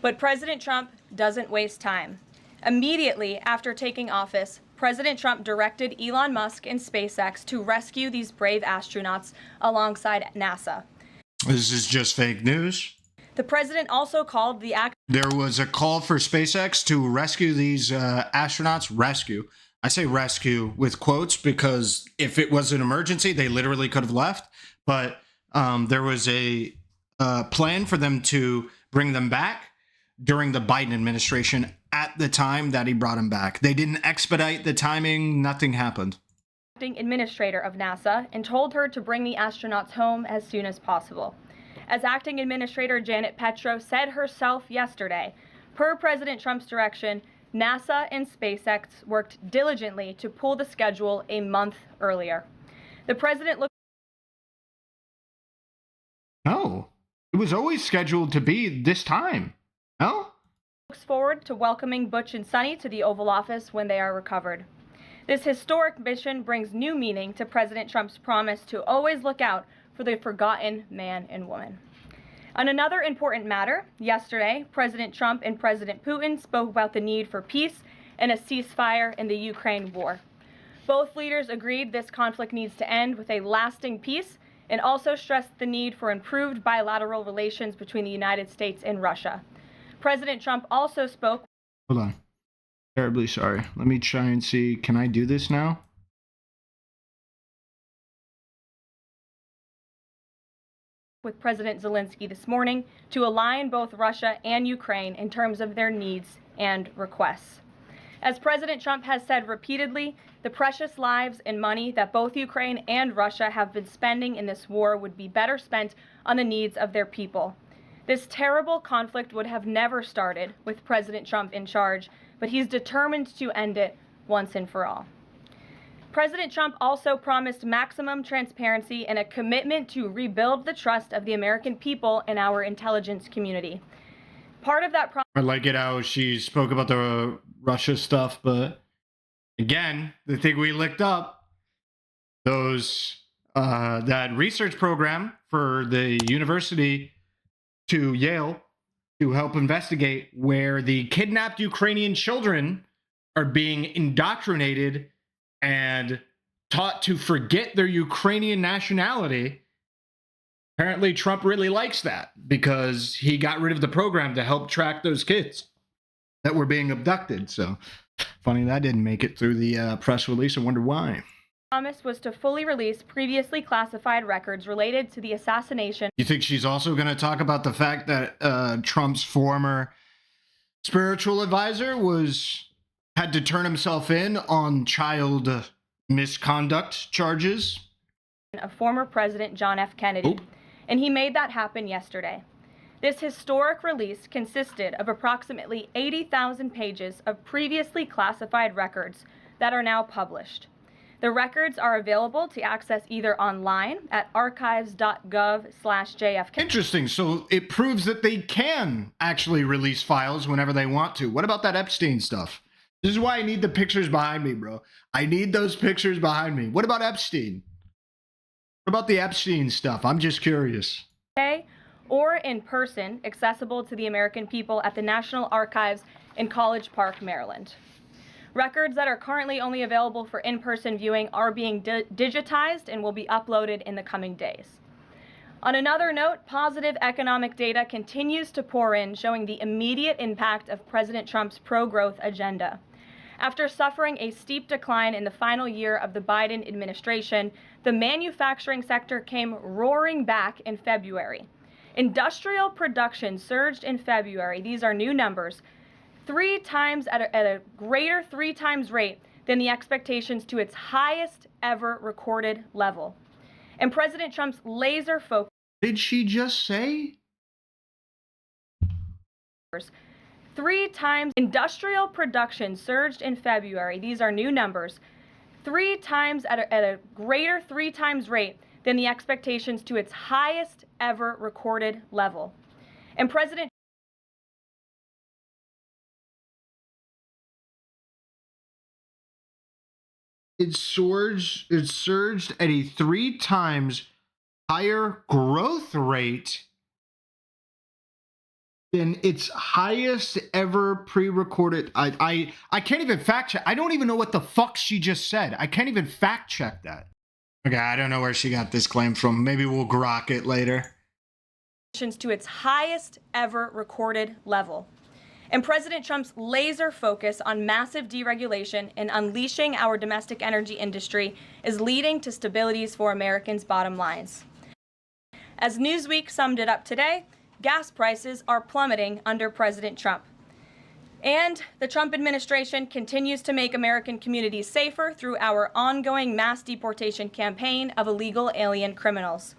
But President Trump doesn't waste time. Immediately after taking office, President Trump directed Elon Musk and SpaceX to rescue these brave astronauts alongside NASA. This is just fake news. The president also called the act. There was a call for SpaceX to rescue these astronauts. Rescue. I say rescue with quotes because if it was an emergency, they literally could have left. But there was a plan for them to bring them back during the Biden administration at the time that he brought them back. They didn't expedite the timing. Nothing happened. Acting administrator of NASA and told her to bring the astronauts home as soon as possible. As acting administrator Janet Petro said herself yesterday, per President Trump's direction, NASA and SpaceX worked diligently to pull the schedule a month earlier. The president looked. No, it was always scheduled to be this time. No? Looks forward to welcoming Butch and Sunny to the Oval Office when they are recovered. This historic mission brings new meaning to President Trump's promise to always look out for the forgotten man and woman. On another important matter, yesterday, President Trump and President Putin spoke about the need for peace and a ceasefire in the Ukraine war. Both leaders agreed this conflict needs to end with a lasting peace and also stressed the need for improved bilateral relations between the United States and Russia. President Trump also spoke. Hold on. Terribly sorry. Let me try and see. Can I do this now? With President Zelensky this morning to align both Russia and Ukraine in terms of their needs and requests. As President Trump has said repeatedly, the precious lives and money that both Ukraine and Russia have been spending in this war would be better spent on the needs of their people. This terrible conflict would have never started with President Trump in charge, but he's determined to end it once and for all. President Trump also promised maximum transparency and a commitment to rebuild the trust of the American people in our intelligence community. Part of that I like it how she spoke about the Russia stuff, but again, the thing we looked up, that research program for the university to Yale to help investigate where the kidnapped Ukrainian children are being indoctrinated and taught to forget their Ukrainian nationality. Apparently, Trump really likes that because he got rid of the program to help track those kids that were being abducted. So funny that didn't make it through the press release. I wonder why. Promise was to fully release previously classified records related to the assassination. You think she's also going to talk about the fact that Trump's former spiritual advisor had to turn himself in on child misconduct charges? Of former President John F. Kennedy, and he made that happen yesterday. This historic release consisted of approximately 80,000 pages of previously classified records that are now published. The records are available to access either online at archives.gov/JFK. Interesting. So it proves that they can actually release files whenever they want to. What about that Epstein stuff? This is why I need the pictures behind me, bro. I need those pictures behind me. What about Epstein? What about the Epstein stuff? I'm just curious. Or in person, accessible to the American people at the National Archives in College Park, Maryland. Records that are currently only available for in-person viewing are being digitized and will be uploaded in the coming days. On another note, positive economic data continues to pour in, showing the immediate impact of President Trump's pro-growth agenda. After suffering a steep decline in the final year of the Biden administration, the manufacturing sector came roaring back in February. Industrial production surged in February. These are new numbers. 3 times at a greater 3 times rate than the expectations to its highest ever recorded level. And President Trump's laser focus. Did she just say? 3 times industrial production surged in February. These are new numbers. 3 times at a greater 3 times rate than the expectations to its highest ever recorded level. And President It surged at a 3 times higher growth rate than its highest ever pre-recorded. I can't even fact check. I don't even know what the fuck she just said. I can't even fact check that. Okay, I don't know where she got this claim from. Maybe we'll grok it later. To its highest ever recorded level. And President Trump's laser focus on massive deregulation and unleashing our domestic energy industry is leading to stabilities for Americans' bottom lines. As Newsweek summed it up today, gas prices are plummeting under President Trump. And the Trump administration continues to make American communities safer through our ongoing mass deportation campaign of illegal alien criminals.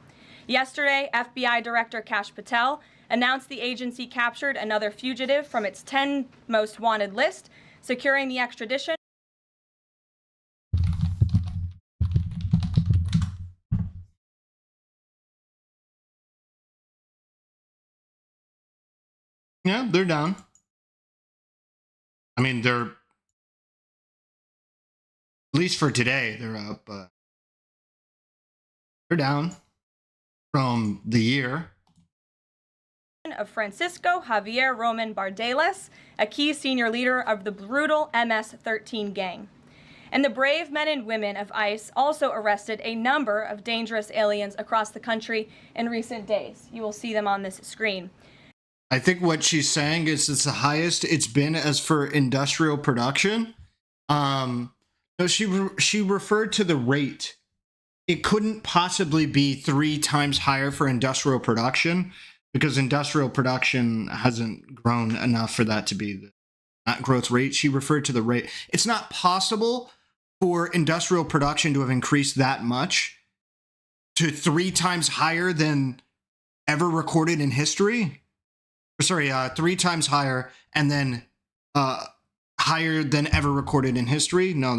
Yesterday, FBI Director Kash Patel announced the agency captured another fugitive from its 10 most wanted list, securing the extradition. Yeah, they're down. I mean, they're, at least for today, they're up, but they're down from the year. Of Francisco Javier Roman Bardeles, a key senior leader of the brutal MS-13 gang. And the brave men and women of ICE also arrested a number of dangerous aliens across the country in recent days. You will see them on this screen. I think what she's saying is it's the highest it's been as for industrial production. No, she referred to the rate. It couldn't possibly be 3 times higher for industrial production, because industrial production hasn't grown enough for that to be that growth rate. She referred to the rate. It's not possible for industrial production to have increased that much to 3 times higher than ever recorded in history. Sorry, 3 times higher and then higher than ever recorded in history. No,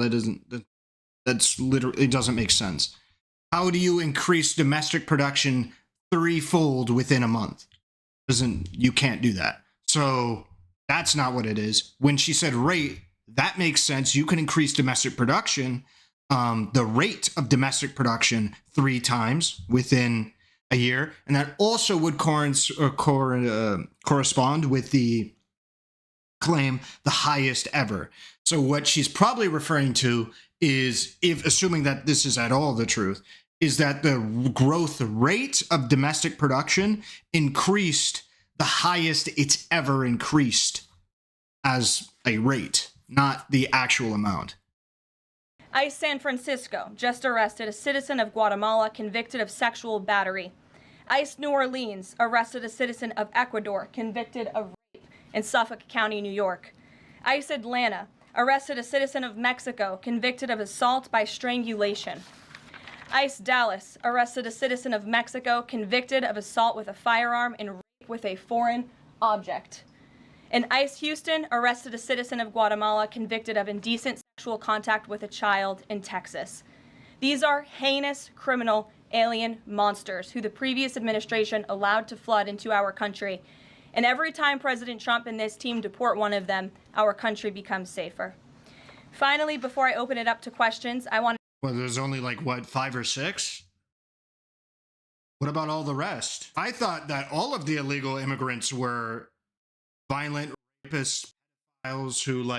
that's literally, it doesn't make sense. How do you increase domestic production 3-fold within a month? You can't do that. So that's not what it is. When she said rate, that makes sense. You can increase domestic production, the rate of domestic production 3 times within a year. And that also would correspond with the claim the highest ever. So what she's probably referring to is, if assuming that this is at all the truth, is that the growth rate of domestic production increased the highest it's ever increased as a rate, not the actual amount. ICE San Francisco just arrested a citizen of Guatemala convicted of sexual battery. ICE New Orleans arrested a citizen of Ecuador convicted of rape in Suffolk County, New York. ICE Atlanta arrested a citizen of Mexico convicted of assault by strangulation. ICE Dallas arrested a citizen of Mexico convicted of assault with a firearm and rape with a foreign object. And ICE Houston arrested a citizen of Guatemala convicted of indecent sexual contact with a child in Texas. These are heinous criminal alien monsters who the previous administration allowed to flood into our country. And every time President Trump and this team deport one of them, our country becomes safer. Finally, before I open it up to questions, I want to... Well, there's only 5 or 6? What about all the rest? I thought that all of the illegal immigrants were violent rapists, pedophiles who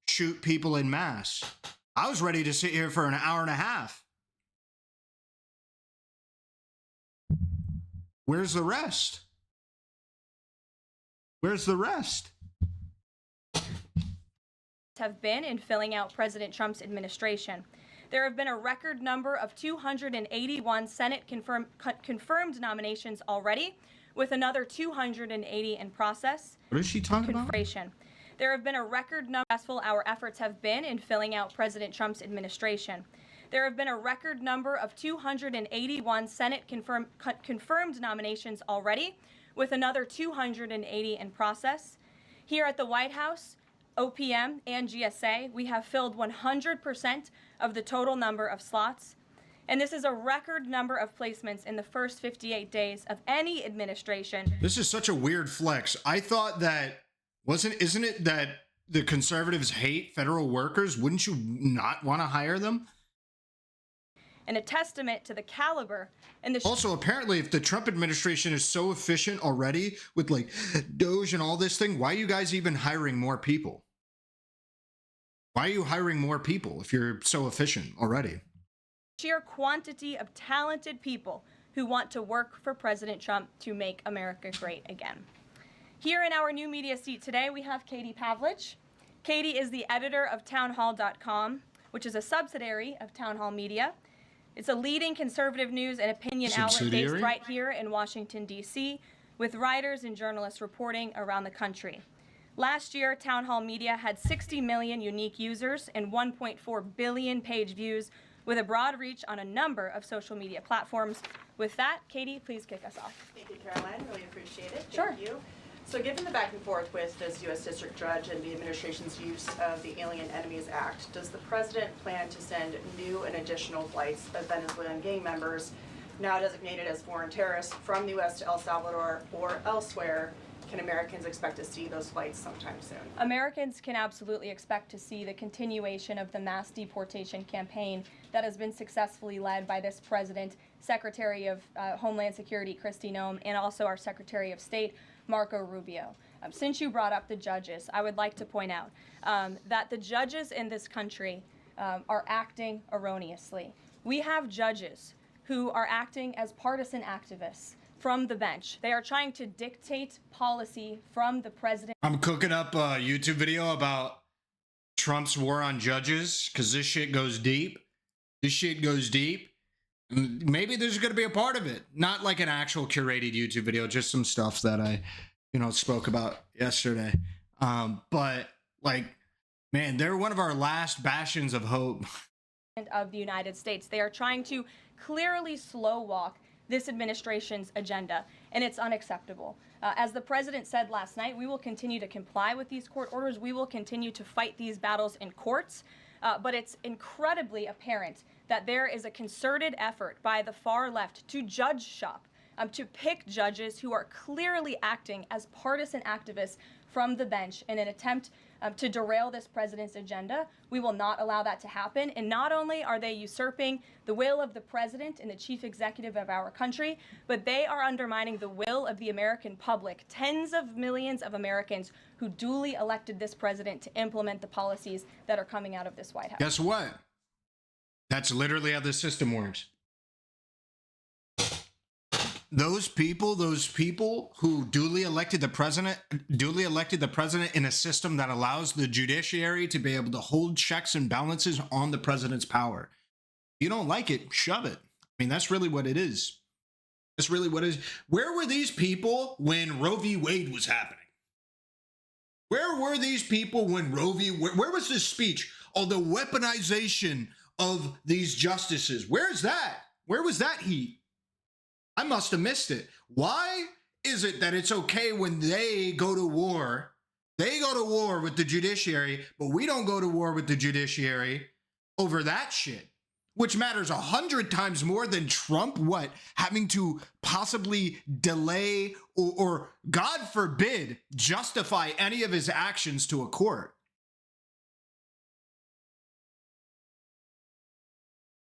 shoot people in mass. I was ready to sit here for an hour and a half. Where's the rest? Where's the rest? Have been in filling out President Trump's administration. There have been a record number of 281 Senate confirmed nominations already, with another 280 in process. What is she talking about? There have been a record number of successful our efforts have been in filling out President Trump's administration. There have been a record number of 281 Senate confirmed nominations already, with another 280 in process. Here at the White House, OPM and GSA, we have filled 100% of the total number of slots. And this is a record number of placements in the first 58 days of any administration. This is such a weird flex. I thought that, isn't it that the conservatives hate federal workers? Wouldn't you not want to hire them? and a testament to the caliber and the Also, apparently, if the Trump administration is so efficient already with like Doge and all this thing, why are you guys even hiring more people? Why are you hiring more people if you're so efficient already? sheer quantity of talented people who want to work for President Trump to make America great again. Here in our new media seat today, we have Katie Pavlich. Katie is the editor of townhall.com, which is a subsidiary of Town Hall Media. It's a leading conservative news and opinion outlet based right here in Washington, D.C., with writers and journalists reporting around the country. Last year, Town Hall Media had 60 million unique users and 1.4 billion page views, with a broad reach on a number of social media platforms. With that, Katie, please kick us off. Thank you, Karoline. Really appreciate it. Sure. Thank you. So given the back and forth with this U.S. District Judge and the administration's use of the Alien Enemies Act, does the president plan to send new and additional flights of Venezuelan gang members, now designated as foreign terrorists, from the U.S. to El Salvador or elsewhere? Can Americans expect to see those flights sometime soon? Americans can absolutely expect to see the continuation of the mass deportation campaign that has been successfully led by this president, Secretary of Homeland Security Kristi Noem, and also our Secretary of State, Marco Rubio. Since you brought up the judges, I would like to point out that the judges in this country are acting erroneously. We have judges who are acting as partisan activists from the bench. They are trying to dictate policy from the president. I'm cooking up a YouTube video about Trump's war on judges because this shit goes deep. This shit goes deep. Maybe there's going to be a part of it. Not like an actual curated YouTube video, just some stuff that I, spoke about yesterday. But like, man, they're one of our last bastions of hope. Of the United States. They are trying to clearly slow walk this administration's agenda, and it's unacceptable. As the president said last night, we will continue to comply with these court orders. We will continue to fight these battles in courts, but it's incredibly apparent that there is a concerted effort by the far left to judge shop, to pick judges who are clearly acting as partisan activists from the bench in an attempt to derail this president's agenda. We will not allow that to happen. And not only are they usurping the will of the president and the chief executive of our country, but they are undermining the will of the American public, tens of millions of Americans who duly elected this president to implement the policies that are coming out of this White House. Guess what? That's literally how the system works. Those people who duly elected the president in a system that allows the judiciary to be able to hold checks and balances on the president's power. If you don't like it, shove it. I mean, that's really what it is. That's really what it is. Where were these people when Roe v. Wade was happening? Where were these people when where was this speech on the weaponization of these justices? Where's that? Where was that heat? I must have missed it. Why is it that it's okay when they go to war? They go to war with the judiciary, but we don't go to war with the judiciary over that shit, which matters 100 times more than Trump, having to possibly delay or God forbid, justify any of his actions to a court.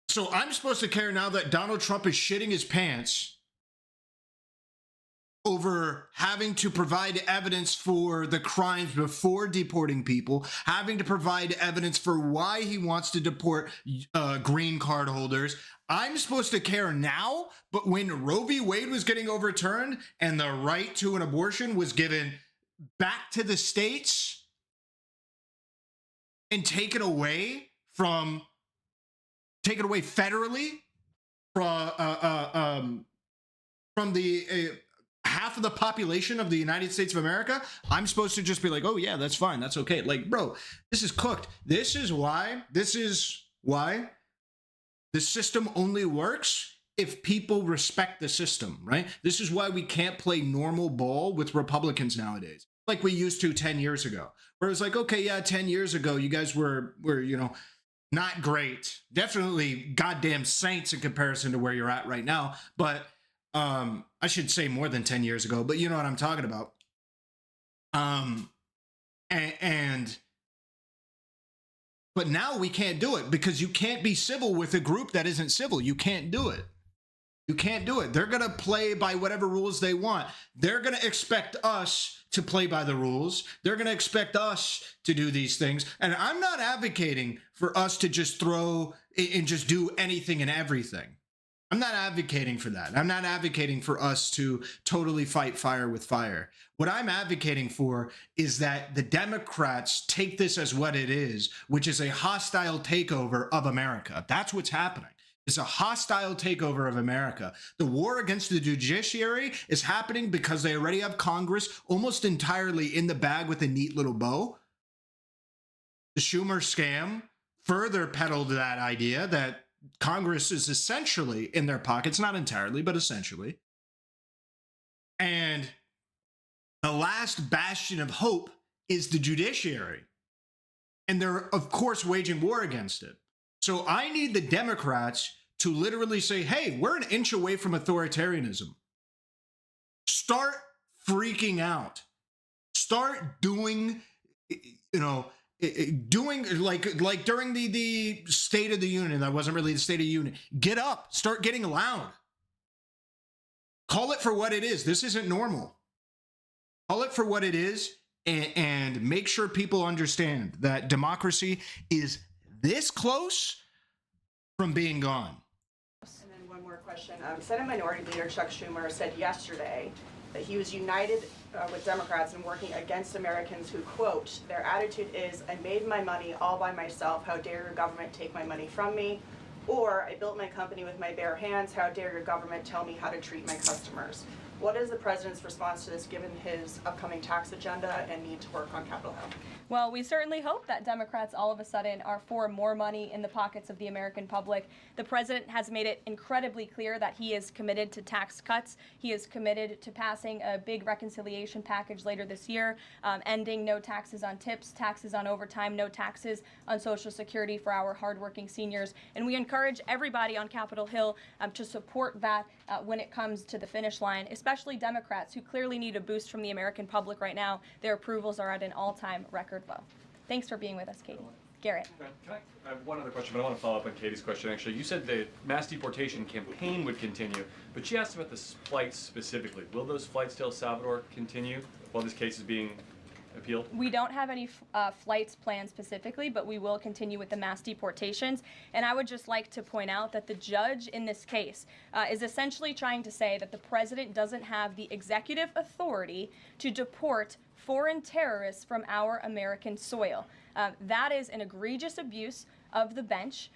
So I'm supposed to care now that Donald Trump is shitting his pants over having to provide evidence for the crimes before deporting people, having to provide evidence for why he wants to deport green card holders. I'm supposed to care now, but when Roe v. Wade was getting overturned and the right to an abortion was given back to the states and taken away federally from the half of the population of the United States of America, I'm supposed to just be like, oh yeah, that's fine, that's okay. Like, bro, this is cooked. This is why the system only works if people respect the system, right? This is why we can't play normal ball with Republicans nowadays, like we used to 10 years ago, where it was like, okay, yeah, 10 years ago, you guys were not great. Definitely goddamn saints in comparison to where you're at right now. But I should say more than 10 years ago, but you know what I'm talking about. And But now we can't do it because you can't be civil with a group that isn't civil. You can't do it. You can't do it. They're going to play by whatever rules they want. They're going to expect us to play by the rules. They're going to expect us to do these things. And I'm not advocating for us to just throw and just do anything and everything. I'm not advocating for that. I'm not advocating for us to totally fight fire with fire. What I'm advocating for is that the Democrats take this as what it is, which is a hostile takeover of America. That's what's happening. It's a hostile takeover of America. The war against the judiciary is happening because they already have Congress almost entirely in the bag with a neat little bow. The Schumer scam further peddled that idea that Congress is essentially in their pockets, not entirely, but essentially. And the last bastion of hope is the judiciary. And they're, of course, waging war against it. So I need the Democrats to literally say, hey, we're an inch away from authoritarianism. Start freaking out. Start doing, doing like during the State of the Union. That wasn't really the State of the Union. Get up. Start getting loud. Call it for what it is. This isn't normal. Call it for what it is and make sure people understand that democracy is this close from being gone. And then one more question. Senate Minority Leader Chuck Schumer said yesterday that he was united with Democrats in working against Americans who, quote, their attitude is, I made my money all by myself. How dare your government take my money from me? Or I built my company with my bare hands. How dare your government tell me how to treat my customers? What is the president's response to this, given his upcoming tax agenda and need to work on Capitol Hill? Well, we certainly hope that Democrats all of a sudden are for more money in the pockets of the American public. The president has made it incredibly clear that he is committed to tax cuts. He is committed to passing a big reconciliation package later this year, ending no taxes on tips, taxes on overtime, no taxes on Social Security for our hardworking seniors. And we encourage everybody on Capitol Hill to support that when it comes to the finish line, especially Democrats who clearly need a boost from the American public right now. Their approvals are at an all-time record low. Thanks for being with us, Katie. Garrett. I have one other question, but I want to follow up on Katie's question, actually. You said the mass deportation campaign would continue, but she asked about the flights specifically. Will those flights to El Salvador continue while this case is being appealed? We don't have any flights planned specifically, but we will continue with the mass deportations. And I would just like to point out that the judge in this case is essentially trying to say that the president doesn't have the executive authority to deport foreign terrorists from our American soil. That is an egregious abuse of the bench.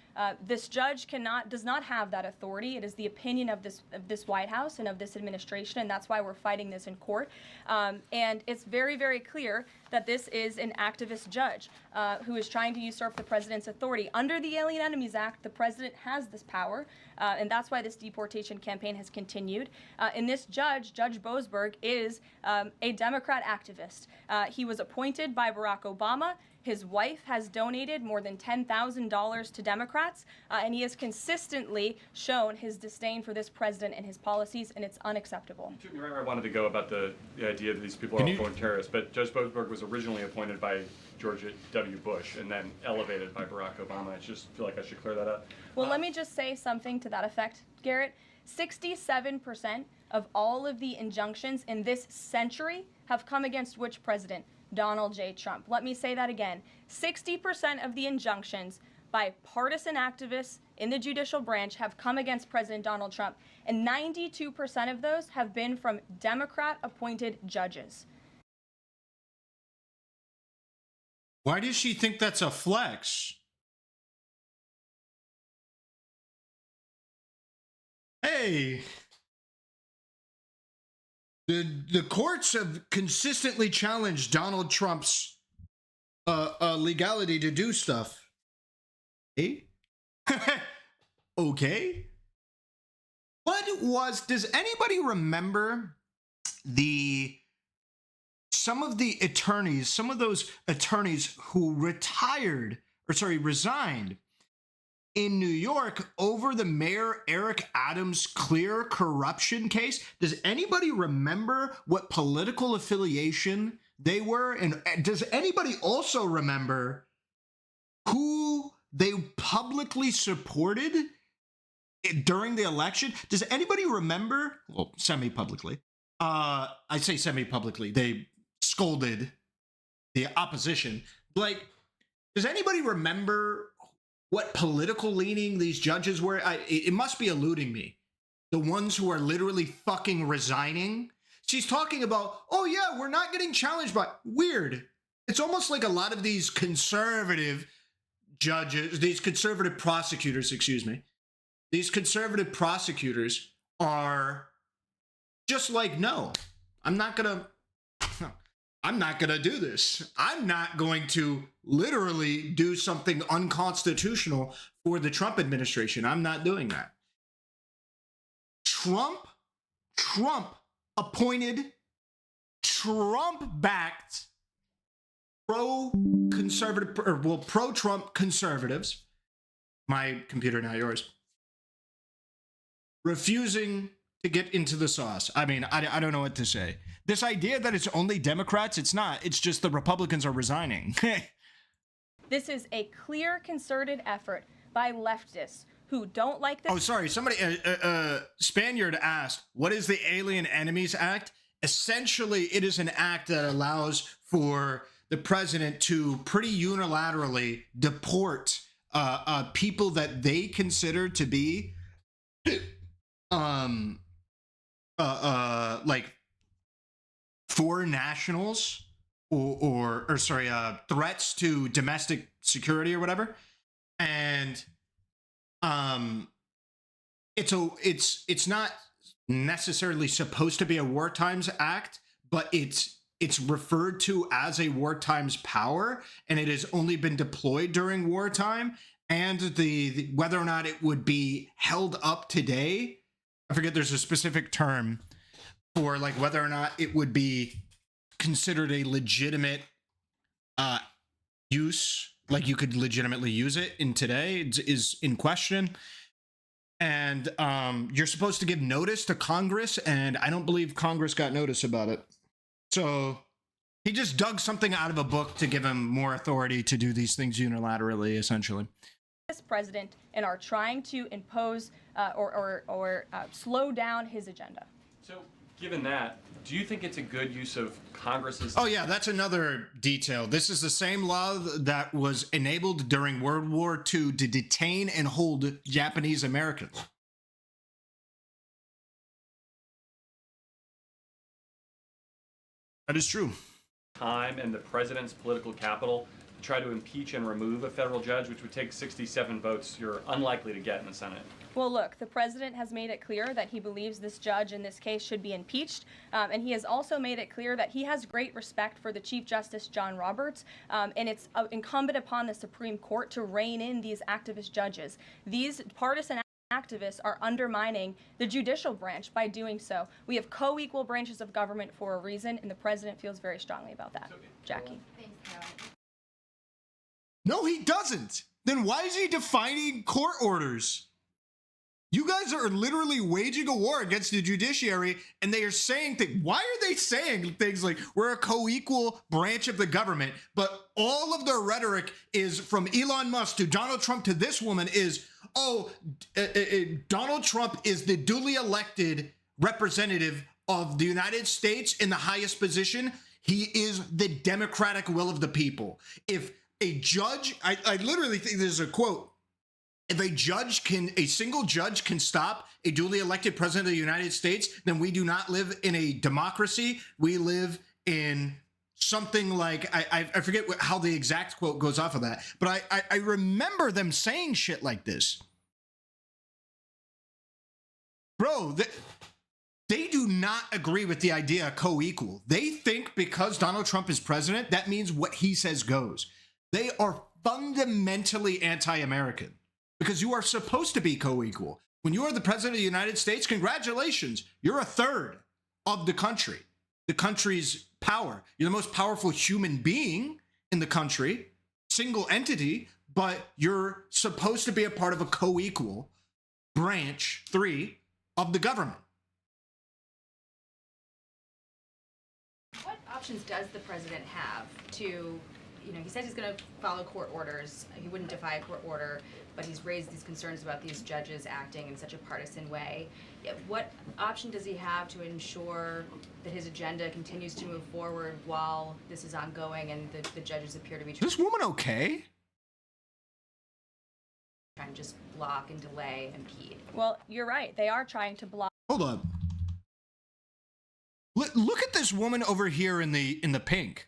This judge does not have that authority. It is the opinion of this White House and of this administration, and that's why we're fighting this in court. And it's very, very clear that this is an activist judge who is trying to usurp the president's authority. Under the Alien Enemies Act, the president has this power, and that's why this deportation campaign has continued. And this judge, Judge Boasberg, is a Democrat activist. He was appointed by Barack Obama. His wife has donated more than $10,000 to Democrats, and he has consistently shown his disdain for this president and his policies, and it's unacceptable. You took me right where I wanted to go about the idea that these people are all foreign terrorists, but Judge Boasberg was originally appointed by George W. Bush and then elevated by Barack Obama. I just feel like I should clear that up. Well, let me just say something to that effect, Garrett. 67% of all of the injunctions in this century have come against which president? Donald J. Trump. Let me say that again. 60% of the injunctions by partisan activists in the judicial branch have come against President Donald Trump, and 92% of those have been from Democrat-appointed judges. Why does she think that's a flex? Hey, the courts have consistently challenged Donald Trump's legality to do stuff. Hey? Okay. Does anybody remember some of those attorneys who resigned in New York over the Mayor Eric Adams' clear corruption case? Does anybody remember what political affiliation they were? And does anybody also remember who they publicly supported during the election. Does anybody remember? Well, semi-publicly. I say semi-publicly. They scolded the opposition. Like, does anybody remember what political leaning these judges were? It must be eluding me. The ones who are literally fucking resigning. She's talking about, oh yeah, we're not getting challenged by, weird. It's almost like a lot of these conservative judges, these conservative prosecutors, excuse me, these conservative prosecutors are just like, no, I'm not gonna do this. I'm not going to literally do something unconstitutional for the Trump administration. I'm not doing that. Trump appointed, Trump-backed pro-conservative, or well, pro-Trump conservatives, my computer, now yours, refusing to get into the sauce. I mean, I don't know what to say. This idea that it's only Democrats, it's not. It's just the Republicans are resigning. This is a clear, concerted effort by leftists who don't like this. Oh, sorry. Somebody, Spaniard asked, what is the Alien Enemies Act? Essentially, it is an act that allows for the president to pretty unilaterally deport people that they consider to be like foreign nationals or threats to domestic security or whatever. And it's not necessarily supposed to be a war times act, but it's referred to as a war times power, and it has only been deployed during wartime. And the whether or not it would be held up today, I forget, there's a specific term for like whether or not it would be considered a legitimate use, like you could legitimately use it in today, is in question. And you're supposed to give notice to Congress, and I don't believe Congress got notice about it. So he just dug something out of a book to give him more authority to do these things unilaterally, essentially. This president and are trying to impose or slow down his agenda. So, given that, do you think it's a good use of Congress's... Oh yeah, that's another detail. This is the same law that was enabled during World War II to detain and hold Japanese Americans. That is true. time and the president's political capital to try to impeach and remove a federal judge, which would take 67 votes you're unlikely to get in the Senate? Well, look, the president has made it clear that he believes this judge in this case should be impeached, and he has also made it clear that he has great respect for the Chief Justice John Roberts, and it's incumbent upon the Supreme Court to rein in these activist judges. These partisan activists are undermining the judicial branch by doing so. We have co-equal branches of government for a reason, and the president feels very strongly about that. Jackie. Thanks, Carol. No, he doesn't. Then why is he defining court orders? You guys are literally waging a war against the judiciary, and they are saying things. Why are they saying things like we're a co-equal branch of the government, but all of their rhetoric is from Elon Musk to Donald Trump to this woman is, Donald Trump is the duly elected representative of the United States in the highest position. He is the democratic will of the people. If a judge, I literally think there's a quote, if a single judge can stop a duly elected president of the United States, then we do not live in a democracy. We live in something like, I forget how the exact quote goes off of that, but I remember them saying shit like this. Bro, they do not agree with the idea of co-equal. They think because Donald Trump is president, that means what he says goes. They are fundamentally anti-American. Because you are supposed to be co-equal. When you are the president of the United States, congratulations, you're a third of the country, the country's power. You're the most powerful human being in the country, single entity, but you're supposed to be a part of a co-equal branch 3 of the government. What options does the president have to he says he's going to follow court orders. He wouldn't defy a court order, but he's raised these concerns about these judges acting in such a partisan way. Yet what option does he have to ensure that his agenda continues to move forward while this is ongoing and the judges appear to be Is this woman okay? trying to just block and delay and impede? Well, you're right. They are trying to block. Hold up. Look at this woman over here in the pink.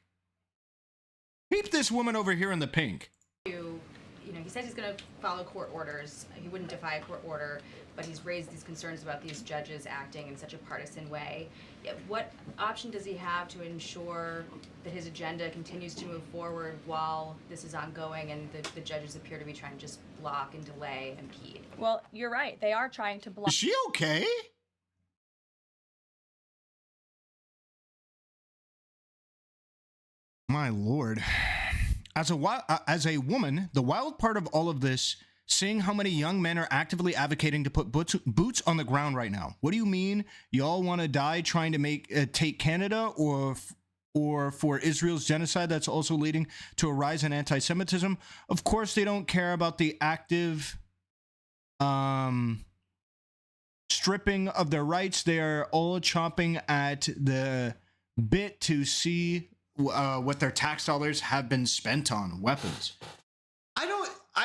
Peep this woman over here in the pink. He says he's going to follow court orders. He wouldn't defy a court order, but he's raised these concerns about these judges acting in such a partisan way. Yet what option does he have to ensure that his agenda continues to move forward while this is ongoing and the judges appear to be trying to just block and delay and impede? Well, you're right. They are trying to block. Is she okay? My Lord. As a woman, the wild part of all of this, seeing how many young men are actively advocating to put boots on the ground right now. What do you mean? Y'all want to die trying to take Canada, or for Israel's genocide that's also leading to a rise in anti-Semitism? Of course, they don't care about the active stripping of their rights. They are all chomping at the bit to see what their tax dollars have been spent on weapons. I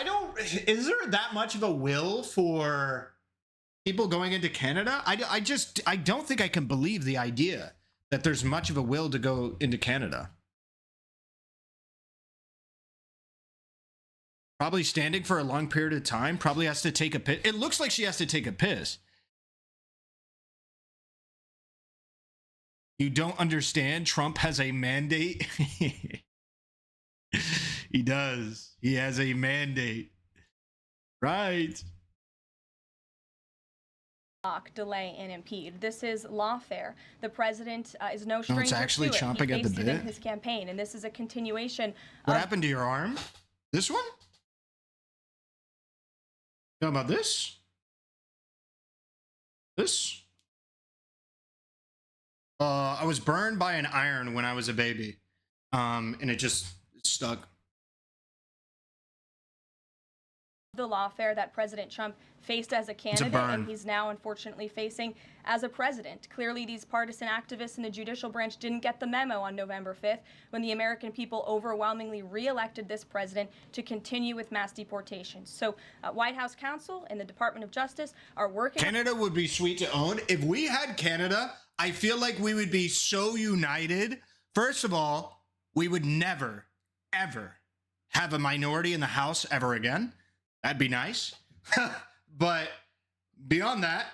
don't, is there that much of a will for people going into Canada? I don't think I can believe the idea that there's much of a will to go into Canada. Probably standing for a long period of time, probably has to take a piss. It looks like she has to take a piss. You don't understand? Trump has a mandate. He does. He has a mandate. Right. Block, delay, and impede. This is lawfare. The president is no stranger it's actually to it. chomping He at the faced it bit? in his campaign, and this is a continuation. What happened to your arm? This one? How about this? This? I was burned by an iron when I was a baby, and it just stuck. The lawfare that President Trump faced as a candidate, and he's now unfortunately facing as a president. Clearly, these partisan activists in the judicial branch didn't get the memo on November 5th when the American people overwhelmingly re-elected this president to continue with mass deportations. So White House counsel and the Department of Justice are working. Canada would be sweet to own. If we had Canada, I feel like we would be so united. First of all, we would never, ever have a minority in the House ever again. That'd be nice. But beyond that,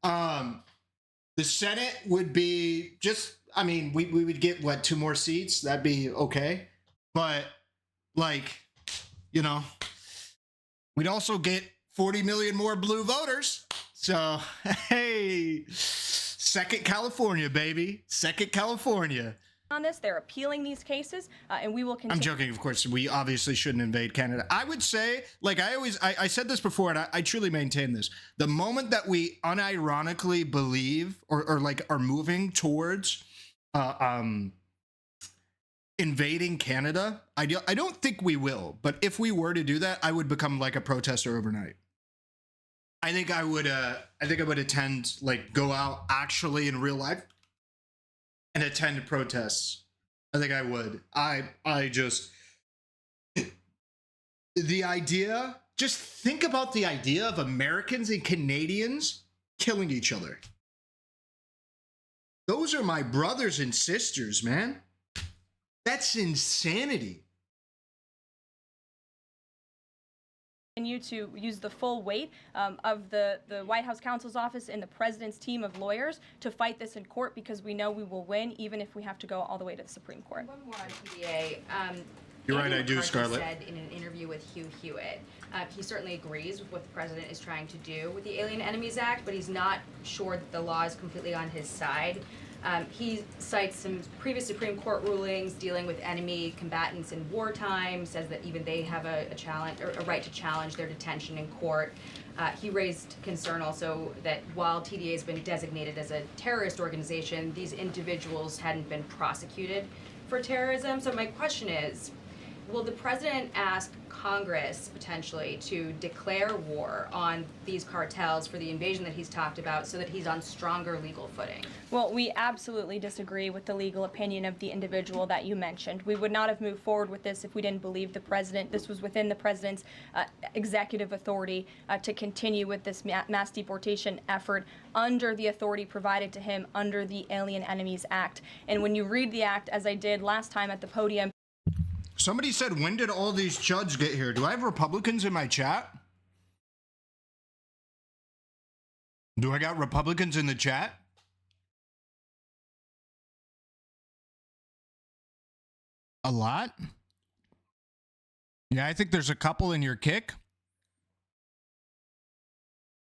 the Senate would be just, I mean, we would get, what, 2 more seats? That'd be okay. But, like, you know, we'd also get 40 million more blue voters. So, hey, second California, baby. Second California. On this, they're appealing these cases, and we will continue. I'm joking, of course. We obviously shouldn't invade Canada. I would say, like I said this before, and I truly maintain this. The moment that we unironically believe or like are moving towards invading Canada, I don't think we will. But if we were to do that, I would become like a protester overnight. I think I would attend, like, go out actually in real life and attend protests. I think I would. I just, the idea, just think about the idea of Americans and Canadians killing each other. Those are my brothers and sisters, man. That's insanity. Continue to use the full weight of the White House counsel's office and the president's team of lawyers to fight this in court, because we know we will win, even if we have to go all the way to the Supreme Court. One more on PDA. You're right, Andy I do, McCarthy Scarlett. said in an interview with Hugh Hewitt, he certainly agrees with what the president is trying to do with the Alien Enemies Act, but he's not sure that the law is completely on his side. He cites some previous Supreme Court rulings dealing with enemy combatants in wartime, says that even they have a challenge or a right to challenge their detention in court. He raised concern also that while TDA has been designated as a terrorist organization, these individuals hadn't been prosecuted for terrorism. So my question is, Will the president ask Congress potentially to declare war on these cartels for the invasion that he's talked about so that he's on stronger legal footing? Well, we absolutely disagree with the legal opinion of the individual that you mentioned. We would not have moved forward with this if we didn't believe the president. This was within the president's executive authority to continue with this mass deportation effort under the authority provided to him under the Alien Enemies Act. And when you read the act, as I did last time at the podium, Somebody said, when did all these chuds get here? Do I have Republicans in my chat? Do I got Republicans in the chat? A lot? Yeah, I think there's a couple in your kick.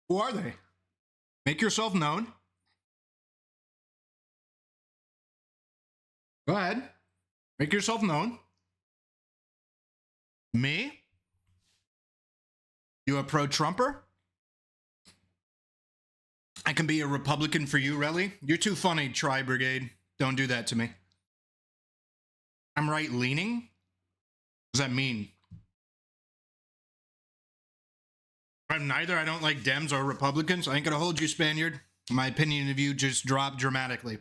Who are they? Make yourself known. Go ahead. Make yourself known. Me? You a pro-Trumper? I can be a Republican for you, really? You're too funny, Tri-Brigade. Don't do that to me. I'm right-leaning? What does that mean? I'm neither. I don't like Dems or Republicans. I ain't gonna hold you, Spaniard. My opinion of you just dropped dramatically.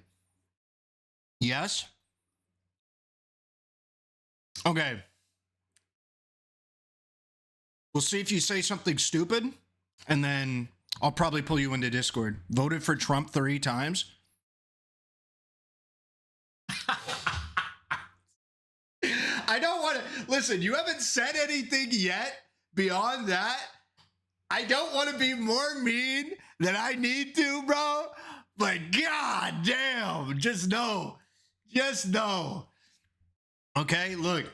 Yes? Okay. We'll see if you say something stupid, and then I'll probably pull you into Discord. Voted for Trump 3 times? I don't want to... Listen, you haven't said anything yet beyond that. I don't want to be more mean than I need to, bro. But god damn, just know. Just know. Okay, look.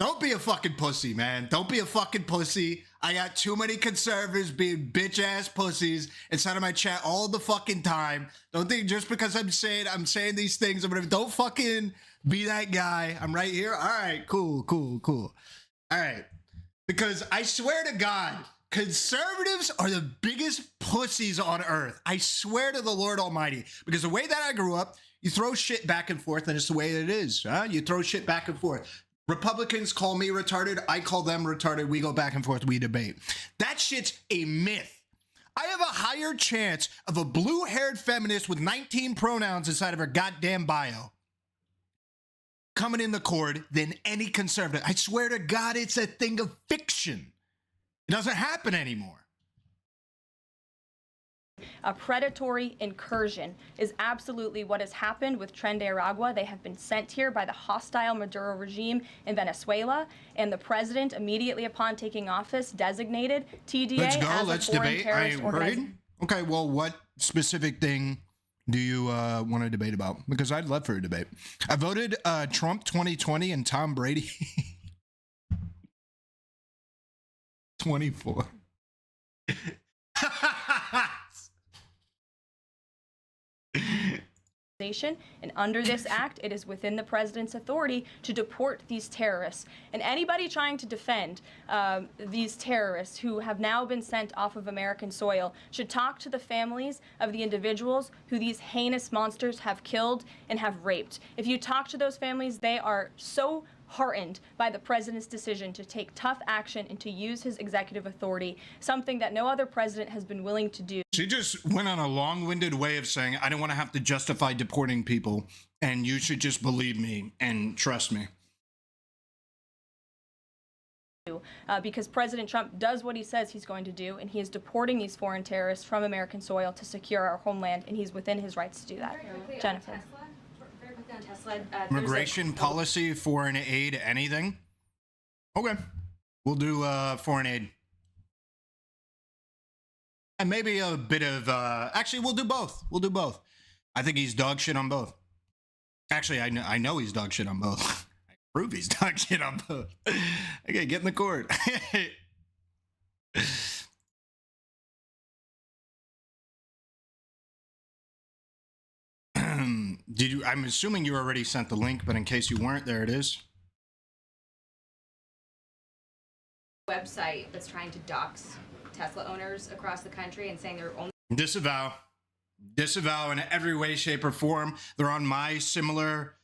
Don't be a fucking pussy, man. Don't be a fucking pussy. I got too many conservatives being bitch-ass pussies inside of my chat all the fucking time. Don't think just because I'm saying these things, don't fucking be that guy. I'm right here. All right, cool. All right. Because I swear to God, conservatives are the biggest pussies on earth. I swear to the Lord Almighty. Because the way that I grew up, you throw shit back and forth, and it's the way it is. You throw shit back and forth. Republicans call me retarded. I call them retarded. We go back and forth. We debate. That shit's a myth. I have a higher chance of a blue-haired feminist with 19 pronouns inside of her goddamn bio coming in the court than any conservative. I swear to God, it's a thing of fiction. It doesn't happen anymore. A predatory incursion is absolutely what has happened with Tren de Aragua. They have been sent here by the hostile Maduro regime in Venezuela, and the president, immediately upon taking office, designated TDA as a foreign terrorist organization. Okay, well, what specific thing do you want to debate about? Because I'd love for a debate. I voted Trump 2020 and Tom Brady 24. And under this act, it is within the president's authority to deport these terrorists. And anybody trying to defend these terrorists who have now been sent off of American soil should talk to the families of the individuals who these heinous monsters have killed and have raped. If you talk to those families, they are so heartened by the president's decision to take tough action and to use his executive authority, something that no other president has been willing to do. She just went on a long-winded way of saying, I don't want to have to justify deporting people, and you should just believe me and trust me. Because President Trump does what he says he's going to do, and he is deporting these foreign terrorists from American soil to secure our homeland, and he's within his rights to do that. Jennifer. On Tesla, Immigration policy, foreign aid, anything? Okay. We'll do foreign aid. And maybe a bit of, actually, we'll do both. We'll do both. I think he's dog shit on both. Actually, I know he's dog shit on both. I prove he's dog shit on both. Okay, get in the court. I'm assuming you already sent the link, but in case you weren't, there it is. Website that's trying to dox Tesla owners across the country and saying they're only... Disavow in every way, shape, or form. They're on my similar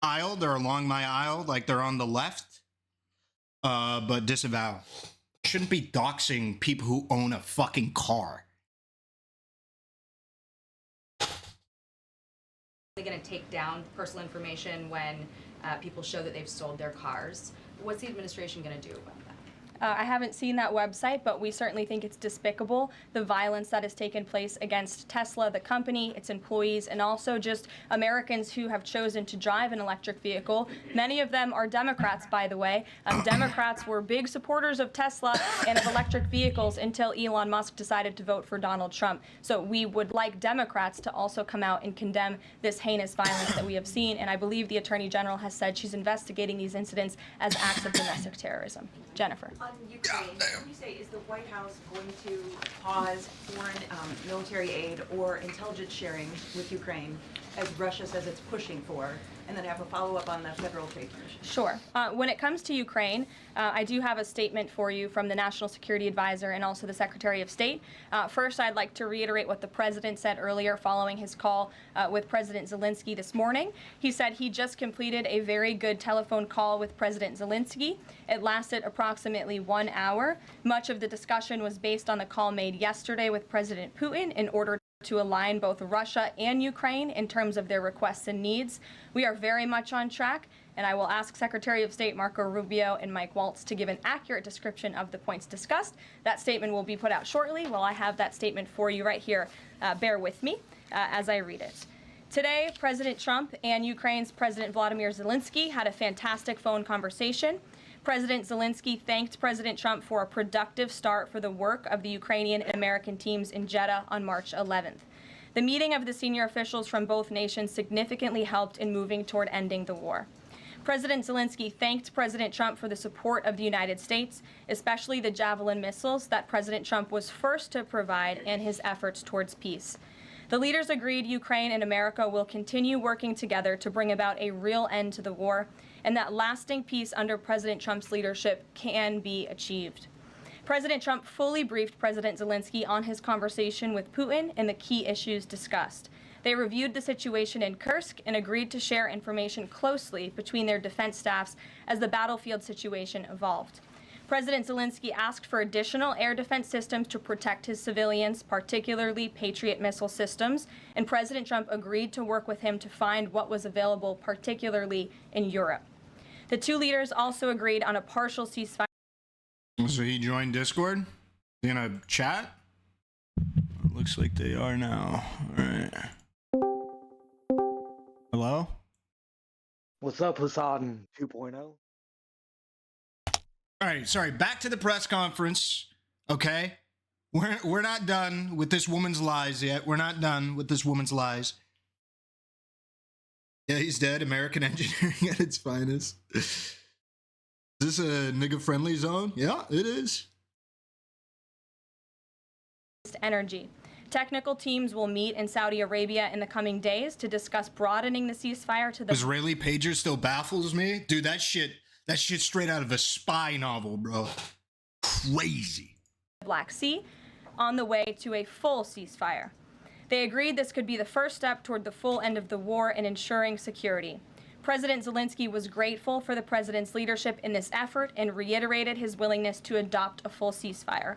aisle. They're along my aisle, like they're on the left. But disavow. Shouldn't be doxing people who own a fucking car. They're going to take down personal information when people show that they've sold their cars. What's the administration going to do about that? I haven't seen that website, but we certainly think it's despicable, the violence that has taken place against Tesla, the company, its employees, and also just Americans who have chosen to drive an electric vehicle. Many of them are Democrats, by the way. Democrats were big supporters of Tesla and of electric vehicles until Elon Musk decided to vote for Donald Trump. So we would like Democrats to also come out and condemn this heinous violence that we have seen, and I believe the Attorney General has said she's investigating these incidents as acts of domestic terrorism. Jennifer. On Ukraine, what do you say, is the White House going to pause foreign military aid or intelligence sharing with Ukraine as Russia says it's pushing for, and then have a follow-up on the Federal Trade Commission? Sure. When it comes to Ukraine, I do have a statement for you from the National Security Advisor and also the Secretary of State. First, I'd like to reiterate what the President said earlier following his call with President Zelensky this morning. He said he just completed a very good telephone call with President Zelensky. It lasted approximately 1 hour. Much of the discussion was based on the call made yesterday with President Putin in order to align both Russia and Ukraine in terms of their requests and needs. We are very much on track, and I will ask Secretary of State Marco Rubio and Mike Waltz to give an accurate description of the points discussed. That statement will be put out shortly. Well, I have that statement for you right here. Bear with me as I read it. Today, President Trump and Ukraine's President Volodymyr Zelensky had a fantastic phone conversation. President Zelensky thanked President Trump for a productive start for the work of the Ukrainian and American teams in Jeddah on March 11th. The meeting of the senior officials from both nations significantly helped in moving toward ending the war. President Zelensky thanked President Trump for the support of the United States, especially the Javelin missiles that President Trump was first to provide in his efforts towards peace. The leaders agreed Ukraine and America will continue working together to bring about a real end to the war, and that lasting peace under President Trump's leadership can be achieved. President Trump fully briefed President Zelensky on his conversation with Putin and the key issues discussed. They reviewed the situation in Kursk and agreed to share information closely between their defense staffs as the battlefield situation evolved. President Zelensky asked for additional air defense systems to protect his civilians, particularly Patriot missile systems, and President Trump agreed to work with him to find what was available, particularly in Europe. The two leaders also agreed on a partial ceasefire. So he joined Discord? They gonna chat? Looks like they are now. All right. Hello? What's up, Hassan 2.0? All right, sorry. Back to the press conference. Okay, we're not done with this woman's lies yet. We're not done with this woman's lies. Yeah, he's dead. American engineering at its finest. Is this a nigga-friendly zone? Yeah, it is. Energy. Technical teams will meet in Saudi Arabia in the coming days to discuss broadening the ceasefire to the Israeli pager still baffles me, dude. That shit straight out of a spy novel, bro. Crazy. Black Sea on the way to a full ceasefire. They agreed this could be the first step toward the full end of the war and ensuring security. President Zelensky was grateful for the president's leadership in this effort and reiterated his willingness to adopt a full ceasefire.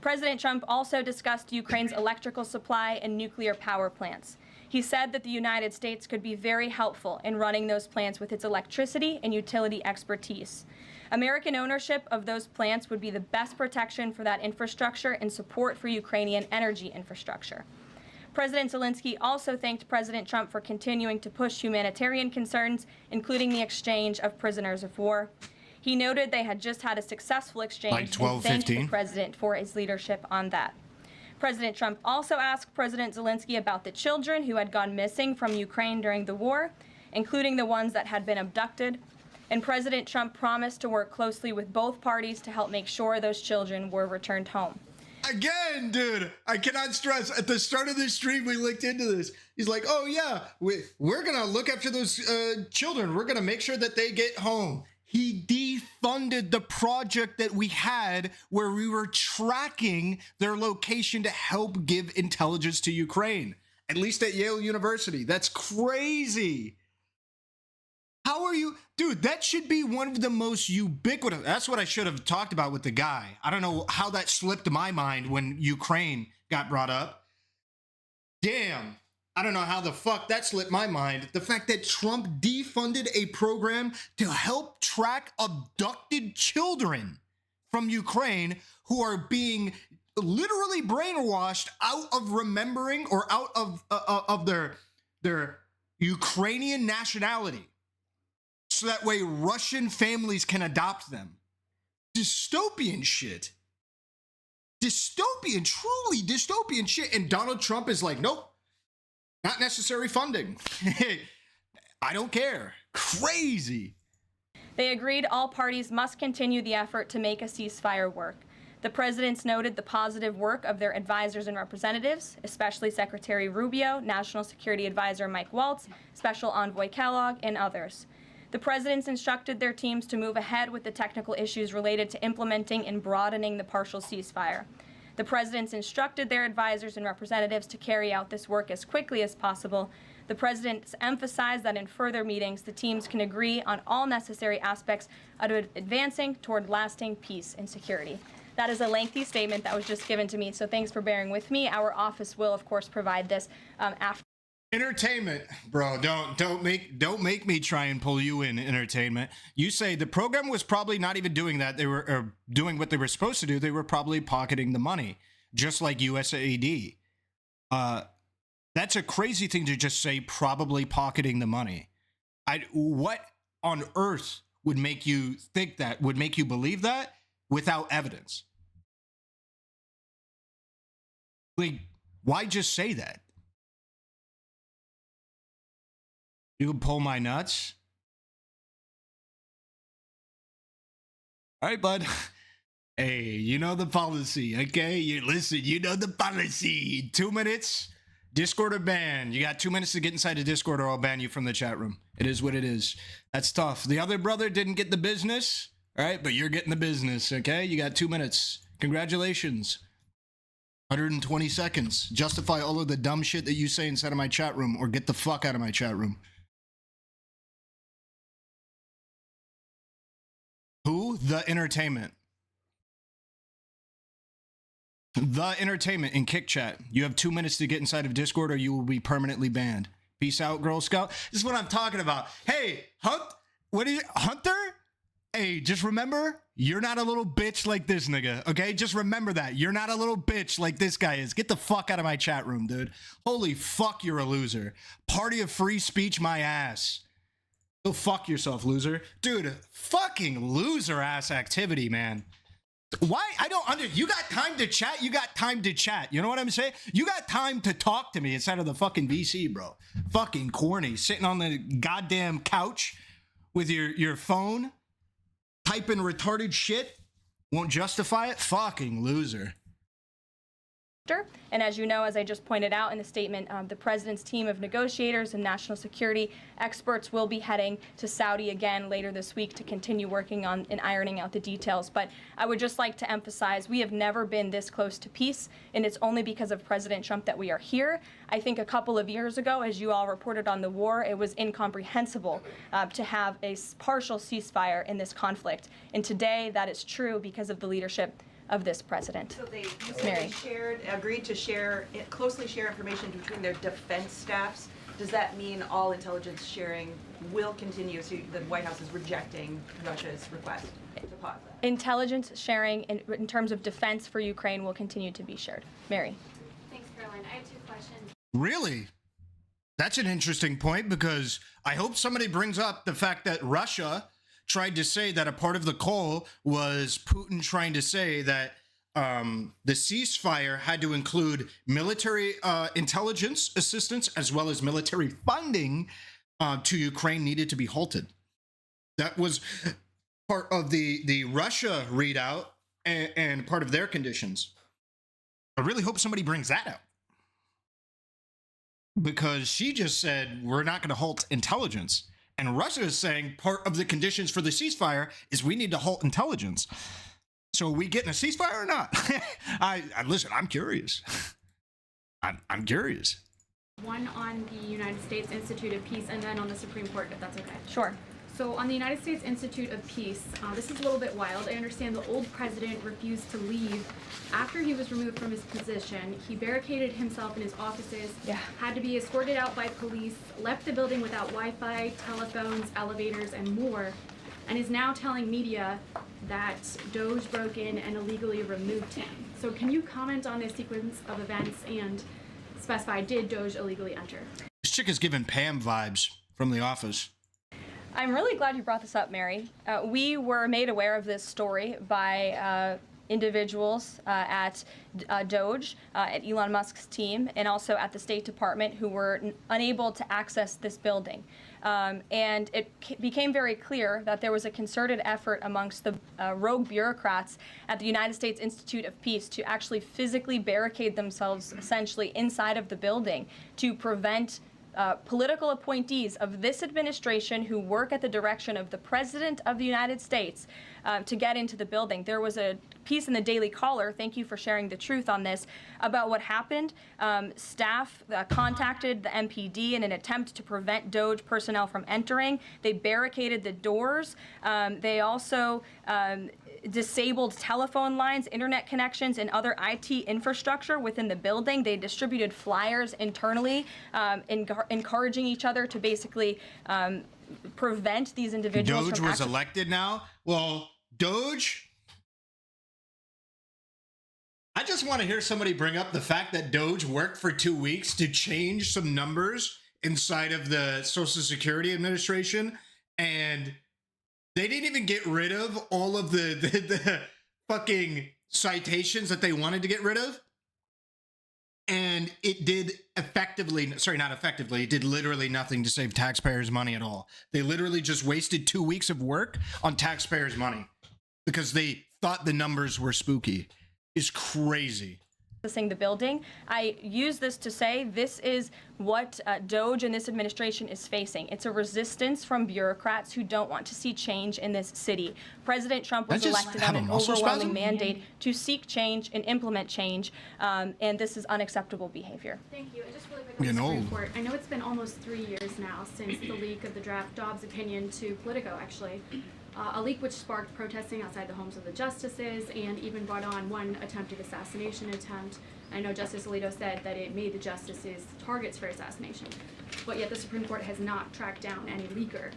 President Trump also discussed Ukraine's electrical supply and nuclear power plants. He said that the United States could be very helpful in running those plants with its electricity and utility expertise. American ownership of those plants would be the best protection for that infrastructure and support for Ukrainian energy infrastructure. President Zelensky also thanked President Trump for continuing to push humanitarian concerns, including the exchange of prisoners of war. He noted they had just had a successful exchange and thanked the president for his leadership on that. President Trump also asked President Zelensky about the children who had gone missing from Ukraine during the war, including the ones that had been abducted. And President Trump promised to work closely with both parties to help make sure those children were returned home. Again, dude, I cannot stress, at the start of this stream, we looked into this. He's like, oh yeah, we're gonna look after those children. We're gonna make sure that they get home. He defunded the project that we had where we were tracking their location to help give intelligence to Ukraine, at least at Yale University. That's crazy. How are you? Dude, that should be one of the most ubiquitous. That's what I should have talked about with the guy. I don't know how that slipped my mind when Ukraine got brought up. Damn. I don't know how the fuck that slipped my mind. The fact that Trump defunded a program to help track abducted children from Ukraine who are being literally brainwashed out of remembering or out of their Ukrainian nationality, so that way Russian families can adopt them. Dystopian shit. Dystopian, truly dystopian shit. And Donald Trump is like, nope, not necessary funding. I don't care. Crazy. They agreed all parties must continue the effort to make a ceasefire work. The presidents noted the positive work of their advisors and representatives, especially Secretary Rubio, National Security Advisor Mike Waltz, Special Envoy Kellogg, and others. The presidents instructed their teams to move ahead with the technical issues related to implementing and broadening the partial ceasefire. The presidents instructed their advisors and representatives to carry out this work as quickly as possible. The presidents emphasized that in further meetings, the teams can agree on all necessary aspects of advancing toward lasting peace and security. That is a lengthy statement that was just given to me, so thanks for bearing with me. Our office will, of course, provide this after. Entertainment, bro. Don't make me try and pull you in entertainment. You say the program was probably not even doing that. They were doing what they were supposed to do. They were probably pocketing the money, just like USAID. That's a crazy thing to just say, probably pocketing the money. What on earth would make you think that, would make you believe that without evidence? Like, why just say that? You can pull my nuts? All right, bud. Hey, you know the policy, okay? You know the policy. 2 minutes, Discord or ban. You got 2 minutes to get inside the Discord or I'll ban you from the chat room. It is what it is. That's tough. The other brother didn't get the business, all right? But you're getting the business, okay? You got 2 minutes. Congratulations. 120 seconds. Justify all of the dumb shit that you say inside of my chat room or get the fuck out of my chat room. Who? The Entertainment. The Entertainment in Kick Chat. You have 2 minutes to get inside of Discord or you will be permanently banned. Peace out, Girl Scout. This is what I'm talking about. Hey, Hunter? Hey, just remember, you're not a little bitch like this nigga, okay? Just remember that. You're not a little bitch like this guy is. Get the fuck out of my chat room, dude. Holy fuck, you're a loser. Party of free speech, my ass. Go fuck yourself, loser. Dude, fucking loser ass activity, man. Why? I don't you got time to chat? You got time to chat. You know what I'm saying? You got time to talk to me instead of the fucking VC, bro. Fucking corny. Sitting on the goddamn couch with your phone, typing retarded shit. Won't justify it? Fucking loser. And as you know, as I just pointed out in the statement, the president's team of negotiators and national security experts will be heading to Saudi again later this week to continue working on and ironing out the details. But I would just like to emphasize we have never been this close to peace, and it's only because of President Trump that we are here. I think a couple of years ago, as you all reported on the war, it was incomprehensible to have a partial ceasefire in this conflict. And today that is true because of the leadership of this president. So you said they agreed to closely share information between their defense staffs. Does that mean all intelligence sharing will continue? So the White House is rejecting Russia's request to pause that? Intelligence sharing in terms of defense for Ukraine will continue to be shared. Mary. Thanks, Caroline. I have 2 questions. Really? That's an interesting point because I hope somebody brings up the fact that Russia tried to say that a part of the call was Putin trying to say that the ceasefire had to include military intelligence assistance as well as military funding to Ukraine needed to be halted. That was part of the Russia readout and part of their conditions. I really hope somebody brings that up. Because she just said, we're not going to halt intelligence. And Russia is saying part of the conditions for the ceasefire is we need to halt intelligence. So are we getting a ceasefire or not? Listen, I'm curious. I'm curious. One on the United States Institute of Peace and then on the Supreme Court, if that's okay. Sure. So on the United States Institute of Peace, this is a little bit wild. I understand the old president refused to leave after he was removed from his position. He barricaded himself in his offices, had to be escorted out by police, left the building without Wi-Fi, telephones, elevators, and more, and is now telling media that Doge broke in and illegally removed him. So can you comment on this sequence of events and specify, did Doge illegally enter? This chick is giving Pam vibes from The Office. I'm really glad you brought this up, Mary. We were made aware of this story by individuals at Doge, at Elon Musk's team, and also at the State Department who were unable to access this building. And it became very clear that there was a concerted effort amongst the rogue bureaucrats at the United States Institute of Peace to actually physically barricade themselves essentially inside of the building to prevent political appointees of this administration who work at the direction of the President of the United States to get into the building. There was a piece in the Daily Caller, thank you for sharing the truth on this, about what happened. Staff contacted the MPD in an attempt to prevent Doge personnel from entering. They barricaded the doors. They also disabled telephone lines, internet connections, and other IT infrastructure within the building. They distributed flyers internally, encouraging each other to basically prevent these individuals Doge from was elected now? Well, Doge? I just want to hear somebody bring up the fact that Doge worked for 2 weeks to change some numbers inside of the Social Security Administration, and they didn't even get rid of all of the fucking citations that they wanted to get rid of. And it did it did literally nothing to save taxpayers' money at all. They literally just wasted 2 weeks of work on taxpayers' money because they thought the numbers were spooky. It's crazy. The building. I use this to say this is what Doge and this administration is facing. It's a resistance from bureaucrats who don't want to see change in this city. President Trump was elected on an overwhelming mandate to seek change and implement change, and this is unacceptable behavior. Thank you. And just really quickly, Supreme Court. I know it's been almost 3 years now since the leak of the draft Dobbs opinion to Politico, actually. A leak which sparked protesting outside the homes of the justices and even brought on one attempted assassination attempt. I know Justice Alito said that it made the justices targets for assassination, but yet the Supreme Court has not tracked down any leaker.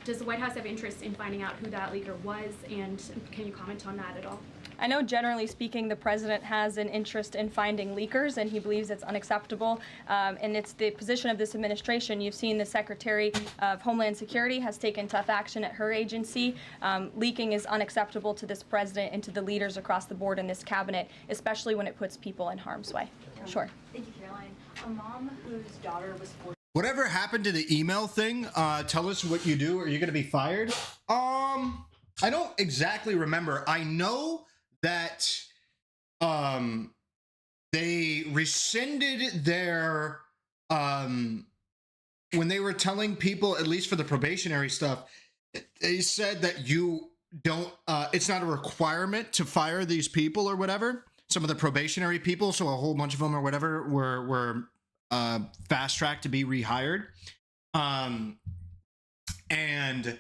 Does the White House have interest in finding out who that leaker was, and can you comment on that at all? I know generally speaking the president has an interest in finding leakers and he believes it's unacceptable, and it's the position of this administration. You've seen the Secretary of Homeland Security has taken tough action at her agency. Leaking is unacceptable to this president and to the leaders across the board in this cabinet, especially when it puts people in harm's way. Sure. Thank you, Caroline. A mom whose daughter was forced. Whatever happened to the email thing? Tell us what you do. Are you going to be fired? I don't exactly remember. I know that they rescinded their when they were telling people, at least for the probationary stuff, they said that you don't it's not a requirement to fire these people or whatever, some of the probationary people, so a whole bunch of them or whatever were fast tracked to be rehired, and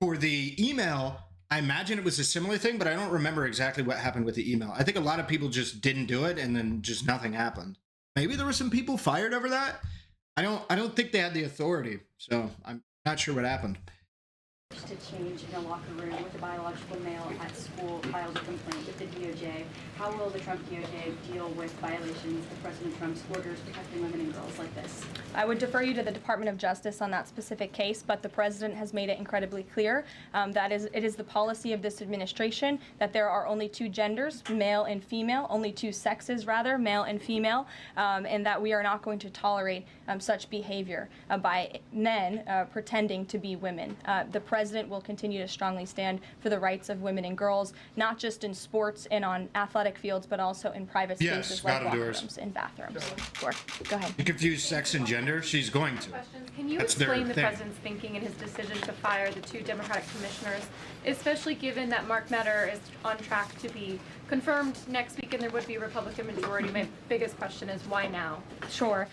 for the email, I imagine it was a similar thing, but I don't remember exactly what happened with the email. I think a lot of people just didn't do it, and then just nothing happened. Maybe there were some people fired over that. I don't think they had the authority, so I'm not sure what happened. To change in a locker room with a biological male at school filed a complaint with the DOJ. How will the Trump DOJ deal with violations of President Trump's orders protecting women and girls like this? I would defer you to the Department of Justice on that specific case, but the president has made it incredibly clear that it is the policy of this administration that there are only two genders, male and female, only two sexes rather, male and female, and that we are not going to tolerate such behavior by men pretending to be women. The president will continue to strongly stand for the rights of women and girls, not just in sports and on athletic fields, but also in private spaces like locker rooms and bathrooms. Sure. Go ahead. You confuse sex and gender? She's going to. Can you explain the president's thinking in his decision to fire the two Democratic commissioners, especially given that Mark Meadow is on track to be Confirmed next week, and there would be a Republican majority. My biggest question is why now? Sure,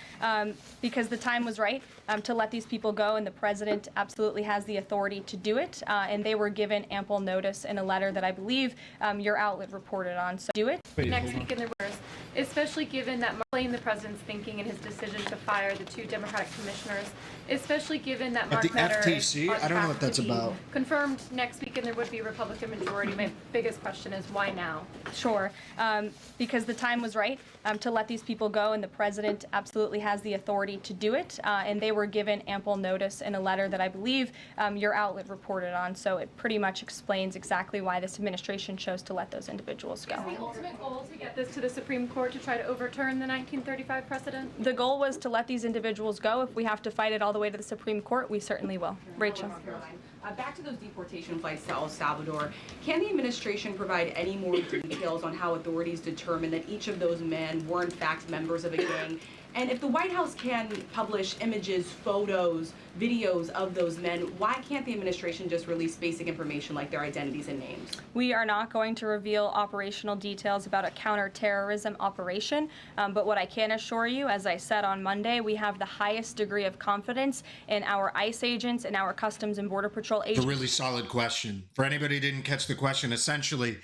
because the time was right to let these people go, and the president absolutely has the authority to do it. And they were given ample notice in a letter that I believe your outlet reported on. So do it. Next week, and there was, especially given that explain the president's thinking in his decision to fire the 2 Democratic commissioners, especially given that Mark the Meadow FTC? is on I don't know track what that's to be about. confirmed next week, and there would be a Republican majority. My biggest question is why now? Sure, because the time was right to let these people go, and the president absolutely has the authority to do it. And they were given ample notice in a letter that I believe your outlet reported on. So it pretty much explains exactly why this administration chose to let those individuals go. Is the ultimate goal to get this to the Supreme Court to try to overturn the 1935 precedent? The goal was to let these individuals go. If we have to fight it all the way to the Supreme Court, we certainly will. Rachel. Back to those deportation flights to El Salvador, can the administration provide any more details on how authorities determined that each of those men were in fact members of a gang? And if the White House can publish images, photos, videos of those men, why can't the administration just release basic information like their identities and names? We are not going to reveal operational details about a counterterrorism operation, but what I can assure you, as I said on Monday, we have the highest degree of confidence in our ICE agents and our Customs and Border Patrol agents. It's a really solid question. For anybody who didn't catch the question, essentially,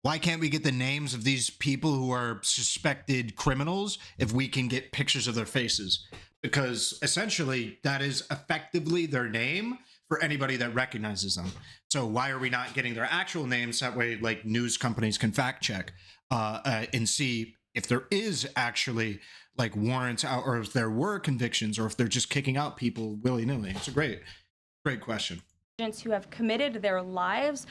why can't we get the names of these people who are suspected criminals if we can get pictures of their faces? Because essentially, that is effectively their name for anybody that recognizes them. So why are we not getting their actual names? That way, like, news companies can fact check and see if there is actually like warrants out, or if there were convictions, or if they're just kicking out people willy-nilly. It's a great question. Who have committed their lives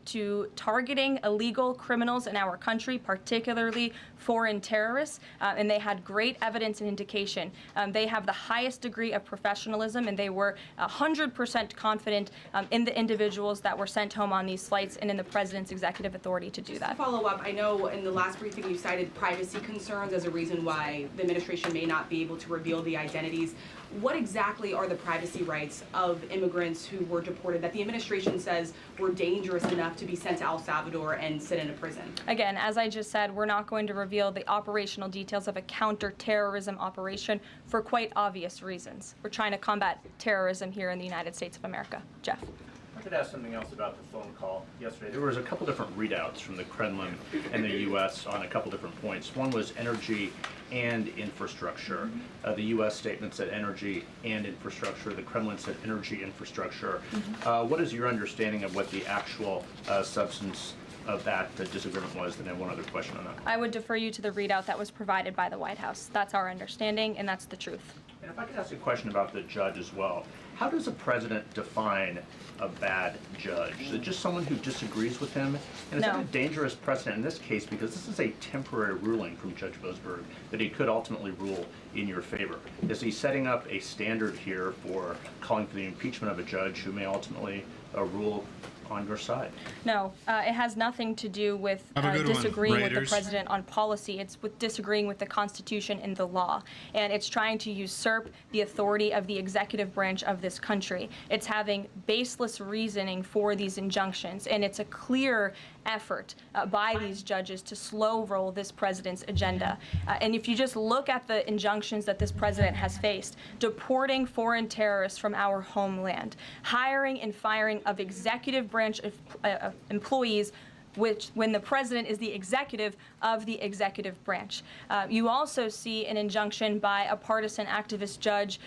to targeting illegal criminals in our country, particularly foreign terrorists, and they had great evidence and indication. They have the highest degree of professionalism, and they were 100% confident in the individuals that were sent home on these flights and in the president's executive authority to do that. To follow up, I know in the last briefing you cited privacy concerns as a reason why the administration may not be able to reveal the identities. What exactly are the privacy rights of immigrants who were deported that the administration says were dangerous enough to be sent to El Salvador and sit in a prison? Again, as I just said, we're not going to reveal the operational details of a counterterrorism operation for quite obvious reasons. We're trying to combat terrorism here in the United States of America. Jeff. I could ask something else about the phone call yesterday. There was a couple different readouts from the Kremlin and the U.S. on a couple different points. One was energy and infrastructure. The U.S. statement said energy and infrastructure. The Kremlin said energy infrastructure. What is your understanding of what the actual substance of that disagreement was? Then I have one other question on that. I would defer you to the readout that was provided by the White House. That's our understanding, and that's the truth. And if I could ask a question about the judge as well. How does a president define a bad judge? Is it just someone who disagrees with him? And is that a dangerous precedent in this case, because this is a temporary ruling from Judge Boasberg that he could ultimately rule in your favor? Is he setting up a standard here for calling for the impeachment of a judge who may ultimately rule on your side? No, it has nothing to do with disagreeing with the president on policy. It's with disagreeing with the Constitution and the law. And it's trying to usurp the authority of the executive branch of this country. It's having baseless reasoning for these injunctions. And it's a clear effort by these judges to slow roll this president's agenda. And if you just look at the injunctions that this president has faced, deporting foreign terrorists from our homeland, hiring and firing of executive branch employees, which when the president is the executive of the executive branch. You also see an injunction by a partisan activist judge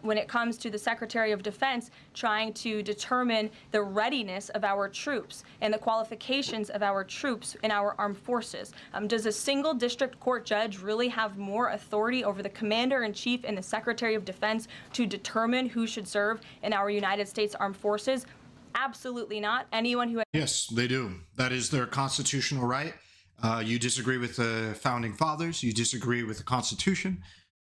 when it comes to the Secretary of Defense trying to determine the readiness of our troops and the qualifications of our troops in our armed forces. Does a single district court judge really have more authority over the commander-in-chief and the Secretary of Defense to determine who should serve in our United States Armed Forces? Absolutely not. Anyone who... Yes, they do. That is their constitutional right. You disagree with the founding fathers. You disagree with the Constitution.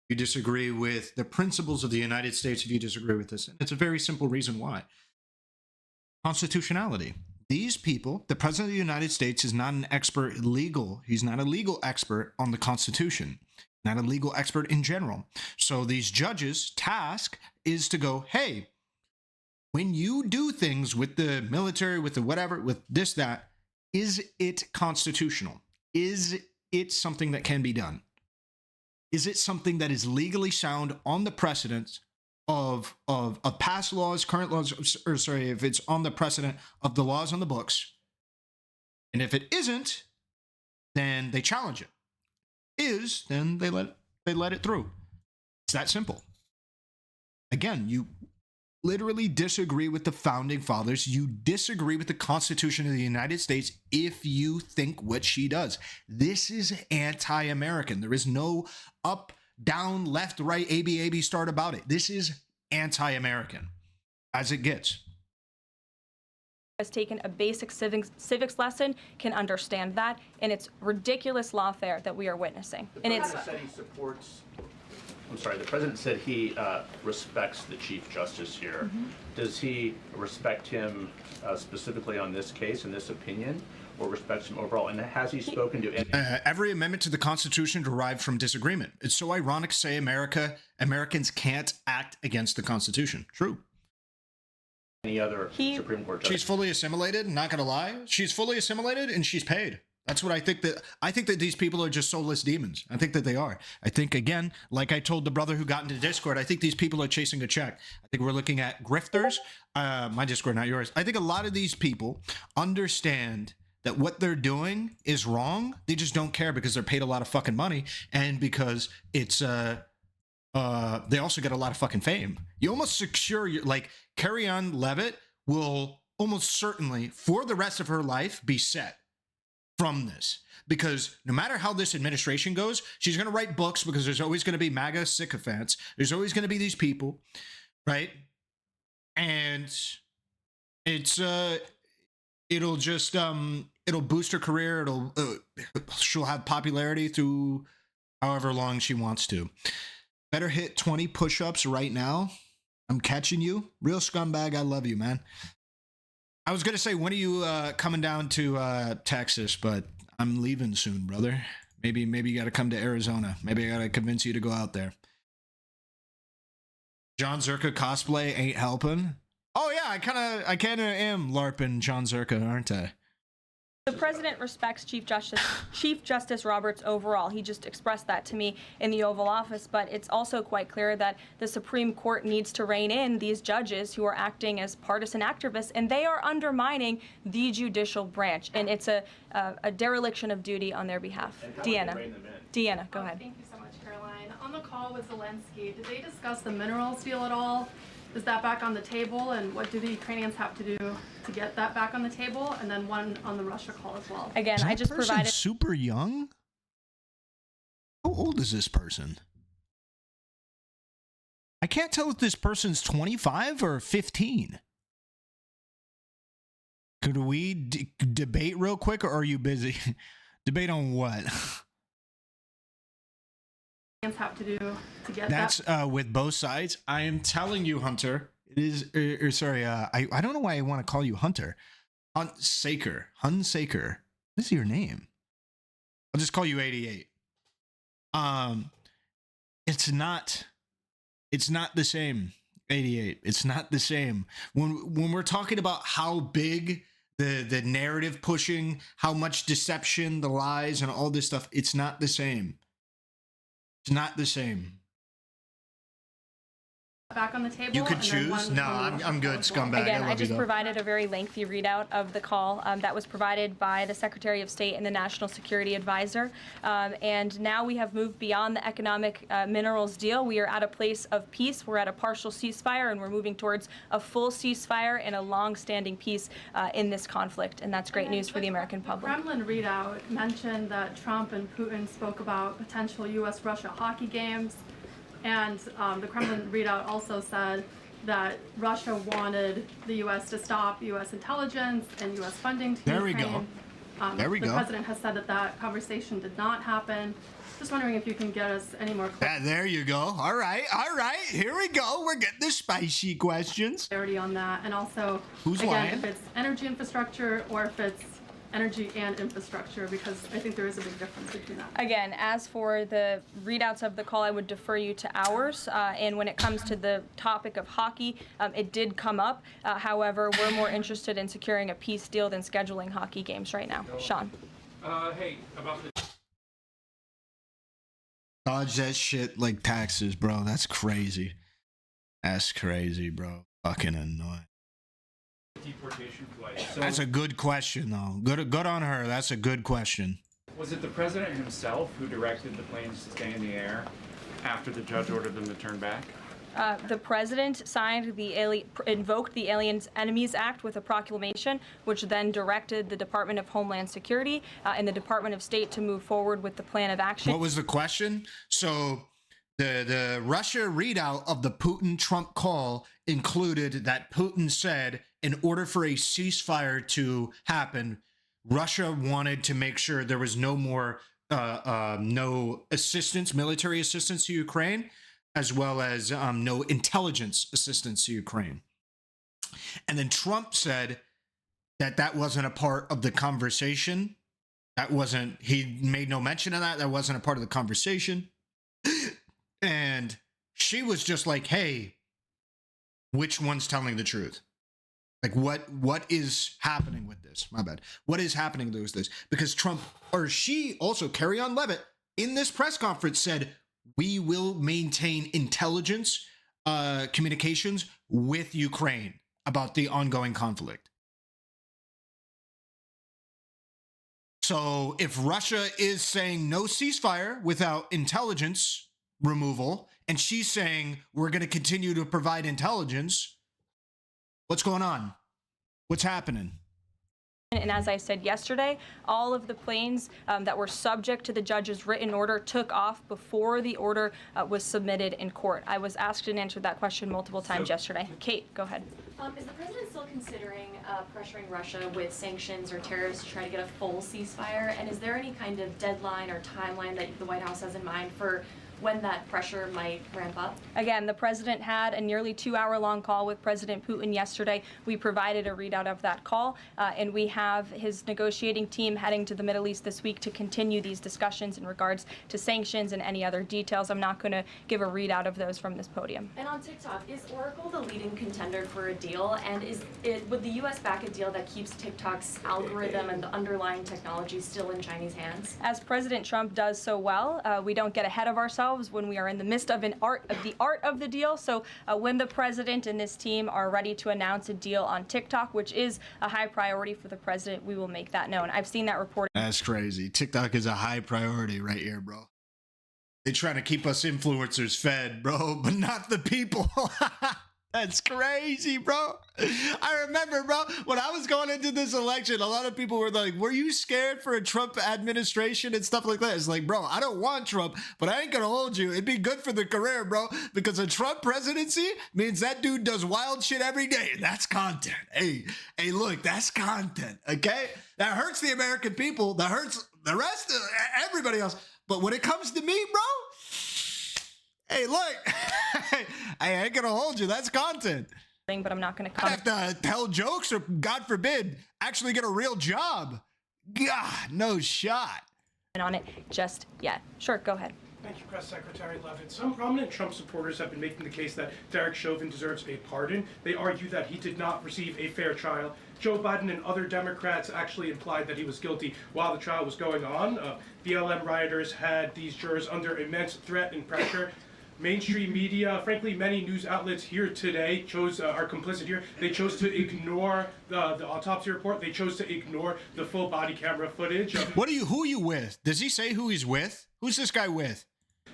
You disagree with the principles of the United States if you disagree with this. And it's a very simple reason why. Constitutionality. These people, the President of the United States is not an expert legal. He's not a legal expert on the Constitution. Not a legal expert in general. So these judges' task is to go, hey, when you do things with the military, with the whatever, with this, that, Is it constitutional? Is it something that can be done? Is it something that is legally sound on the precedent of past laws, current laws, or sorry, if it's on the precedent of the laws on the books? And if it isn't, then they challenge it. Is, then they let it through. It's that simple. Again, you literally disagree with the founding fathers. You disagree with the Constitution of the United States if you think what she does. This is anti-American. There is no up, down, left, right, A-B, start about it. This is anti-American, as it gets. Has taken a basic civics lesson can understand that, and it's ridiculous lawfare that we are witnessing. And it's said he supports. I'm sorry. The president said he respects the Chief Justice here. Mm-hmm. Does he respect him specifically on this case and this opinion, or respects him overall? And has he spoken to any? Every amendment to the Constitution derived from disagreement. It's so ironic to say Americans can't act against the Constitution. True. Any other Supreme Court judge? She's fully assimilated, not gonna lie. She's fully assimilated and she's paid. That's what I think that these people are just soulless demons. I think that they are. I think, again, like I told the brother who got into Discord, I think these people are chasing a check. I think we're looking at grifters. My Discord, not yours. I think a lot of these people understand that what they're doing is wrong. They just don't care because they're paid a lot of fucking money and because it's they also get a lot of fucking fame. You almost secure your, like, Karoline Leavitt will almost certainly for the rest of her life be set from this, because no matter how this administration goes, she's going to write books, because there's always going to be MAGA sycophants. There's always going to be these people, right? And it's it'll just it'll boost her career. She'll have popularity through however long she wants to. Better hit 20 push-ups right now. I'm catching you. Real scumbag, I love you, man. I was going to say, when are you coming down to Texas? But I'm leaving soon, brother. Maybe you got to come to Arizona. Maybe I got to convince you to go out there. John Zerka cosplay ain't helping. Oh, yeah, I kind of am LARPing John Zerka, aren't I? The president respects Chief Justice Roberts overall. He just expressed that to me in the Oval Office, but it's also quite clear that the Supreme Court needs to rein in these judges who are acting as partisan activists, and they are undermining the judicial branch, and it's a dereliction of duty on their behalf. Deanna, go ahead. Thank you so much, Caroline. On the call with Zelensky, did they discuss the minerals deal at all? Is that back on the table, and what do the Ukrainians have to do to get that back on the table? And then one on the Russia call as well. Again, I just provided. Super young? How old is this person? I can't tell if this person's 25 or 15. Could we debate real quick, or are you busy? Debate on what? Have to do to get that's that. With both sides. I am telling you, Hunter, it is sorry, I don't know why I want to call you Hunter. Hunsaker. What is your name? I'll just call you 88. It's not the same. 88. It's not the same. When we're talking about how big the narrative pushing, how much deception, the lies, and all this stuff, it's not the same. It's not the same. Back on the table. You could choose. No, I'm good, scumbag. Again, I just provided a very lengthy readout of the call that was provided by the Secretary of State and the National Security Advisor. And now we have moved beyond the economic minerals deal. We are at a place of peace. We're at a partial ceasefire, and we're moving towards a full ceasefire and a long-standing peace in this conflict. And that's great news for the American public. The Kremlin readout mentioned that Trump and Putin spoke about potential U.S.-Russia hockey games. And the Kremlin readout also said that Russia wanted the U.S. to stop U.S. intelligence and U.S. funding to Ukraine. There we go. The president has said that conversation did not happen. Just wondering if you can get us any more clarity. There you go. All right. Here we go. We're getting the spicy questions. Clarity on that, and also, Who's again, lying? if it's energy infrastructure or if it's energy and infrastructure, because I think there is a big difference between that. Again, as for the readouts of the call, I would defer you to ours. And when it comes to the topic of hockey, it did come up. However, we're more interested in securing a peace deal than scheduling hockey games right now. Sean. Hey, about the Dodge that shit like taxes, bro. That's crazy. That's crazy, bro. Fucking annoying. deportation flight. So That's a good question, though. Good on her. That's a good question. was it the president himself who directed the planes to stay in the air after the judge ordered them to turn back? The president invoked the Alien Enemies Act with a proclamation, which then directed the Department of Homeland Security and the Department of State to move forward with the plan of action. What was the question? So the Russia readout of the Putin-Trump call included that Putin said in order for a ceasefire to happen, Russia wanted to make sure there was no more no assistance, military assistance to Ukraine, as well as no intelligence assistance to Ukraine. And then Trump said that that wasn't a part of the conversation. He made no mention of that. That wasn't a part of the conversation. And she was just like, hey, which one's telling the truth? Like, what is happening with this? My bad. What is happening with this? Because Trump, or she also, Karoline Leavitt, in this press conference said, we will maintain intelligence communications with Ukraine about the ongoing conflict. So if Russia is saying no ceasefire without intelligence removal, and she's saying we're going to continue to provide intelligence, what's going on? What's happening? And as I said yesterday, all of the planes that were subject to the judge's written order took off before the order was submitted in court. I was asked and answered that question multiple times yesterday. Kate, go ahead. Is the president still considering pressuring Russia with sanctions or tariffs to try to get a full ceasefire? And is there any kind of deadline or timeline that the White House has in mind for when that pressure might ramp up? Again, the president had a nearly 2-hour-long call with President Putin yesterday. We provided a readout of that call, and we have his negotiating team heading to the Middle East this week to continue these discussions in regards to sanctions and any other details. I'm not going to give a readout of those from this podium. And on TikTok, is Oracle the leading contender for a deal? And would the U.S. back a deal that keeps TikTok's algorithm and the underlying technology still in Chinese hands? As President Trump does so well, we don't get ahead of ourselves when we are in the midst of the art of the deal. So when the president and this team are ready to announce a deal on TikTok, which is a high priority for the president, we will make that known. I've seen that report. That's crazy. TikTok is a high priority right here, bro. They trying to keep us influencers fed, bro, but not the people. That's crazy, bro. I remember, bro, when I was going into this election, a lot of people were like, were you scared for a Trump administration and stuff like that? It's like, bro, I don't want Trump, but I ain't gonna hold you. It'd be good for the career, bro, because a Trump presidency means that dude does wild shit every day, and that's content. Hey, look, that's content, okay? That hurts the American people. That hurts the rest of everybody else. But when it comes to me, bro, hey, look, I ain't gonna hold you. That's content. But I'm not gonna I have to tell jokes or, God forbid, actually get a real job. God, no shot. On it just yet. Sure, go ahead. Thank you, Press Secretary Leavitt. Some prominent Trump supporters have been making the case that Derek Chauvin deserves a pardon. They argue that he did not receive a fair trial. Joe Biden and other Democrats actually implied that he was guilty while the trial was going on. BLM rioters had these jurors under immense threat and pressure. Mainstream media, frankly, many news outlets here today are complicit here. They chose to ignore the autopsy report. They chose to ignore the full body camera footage. Who are you with? Does he say who he's with? Who's this guy with?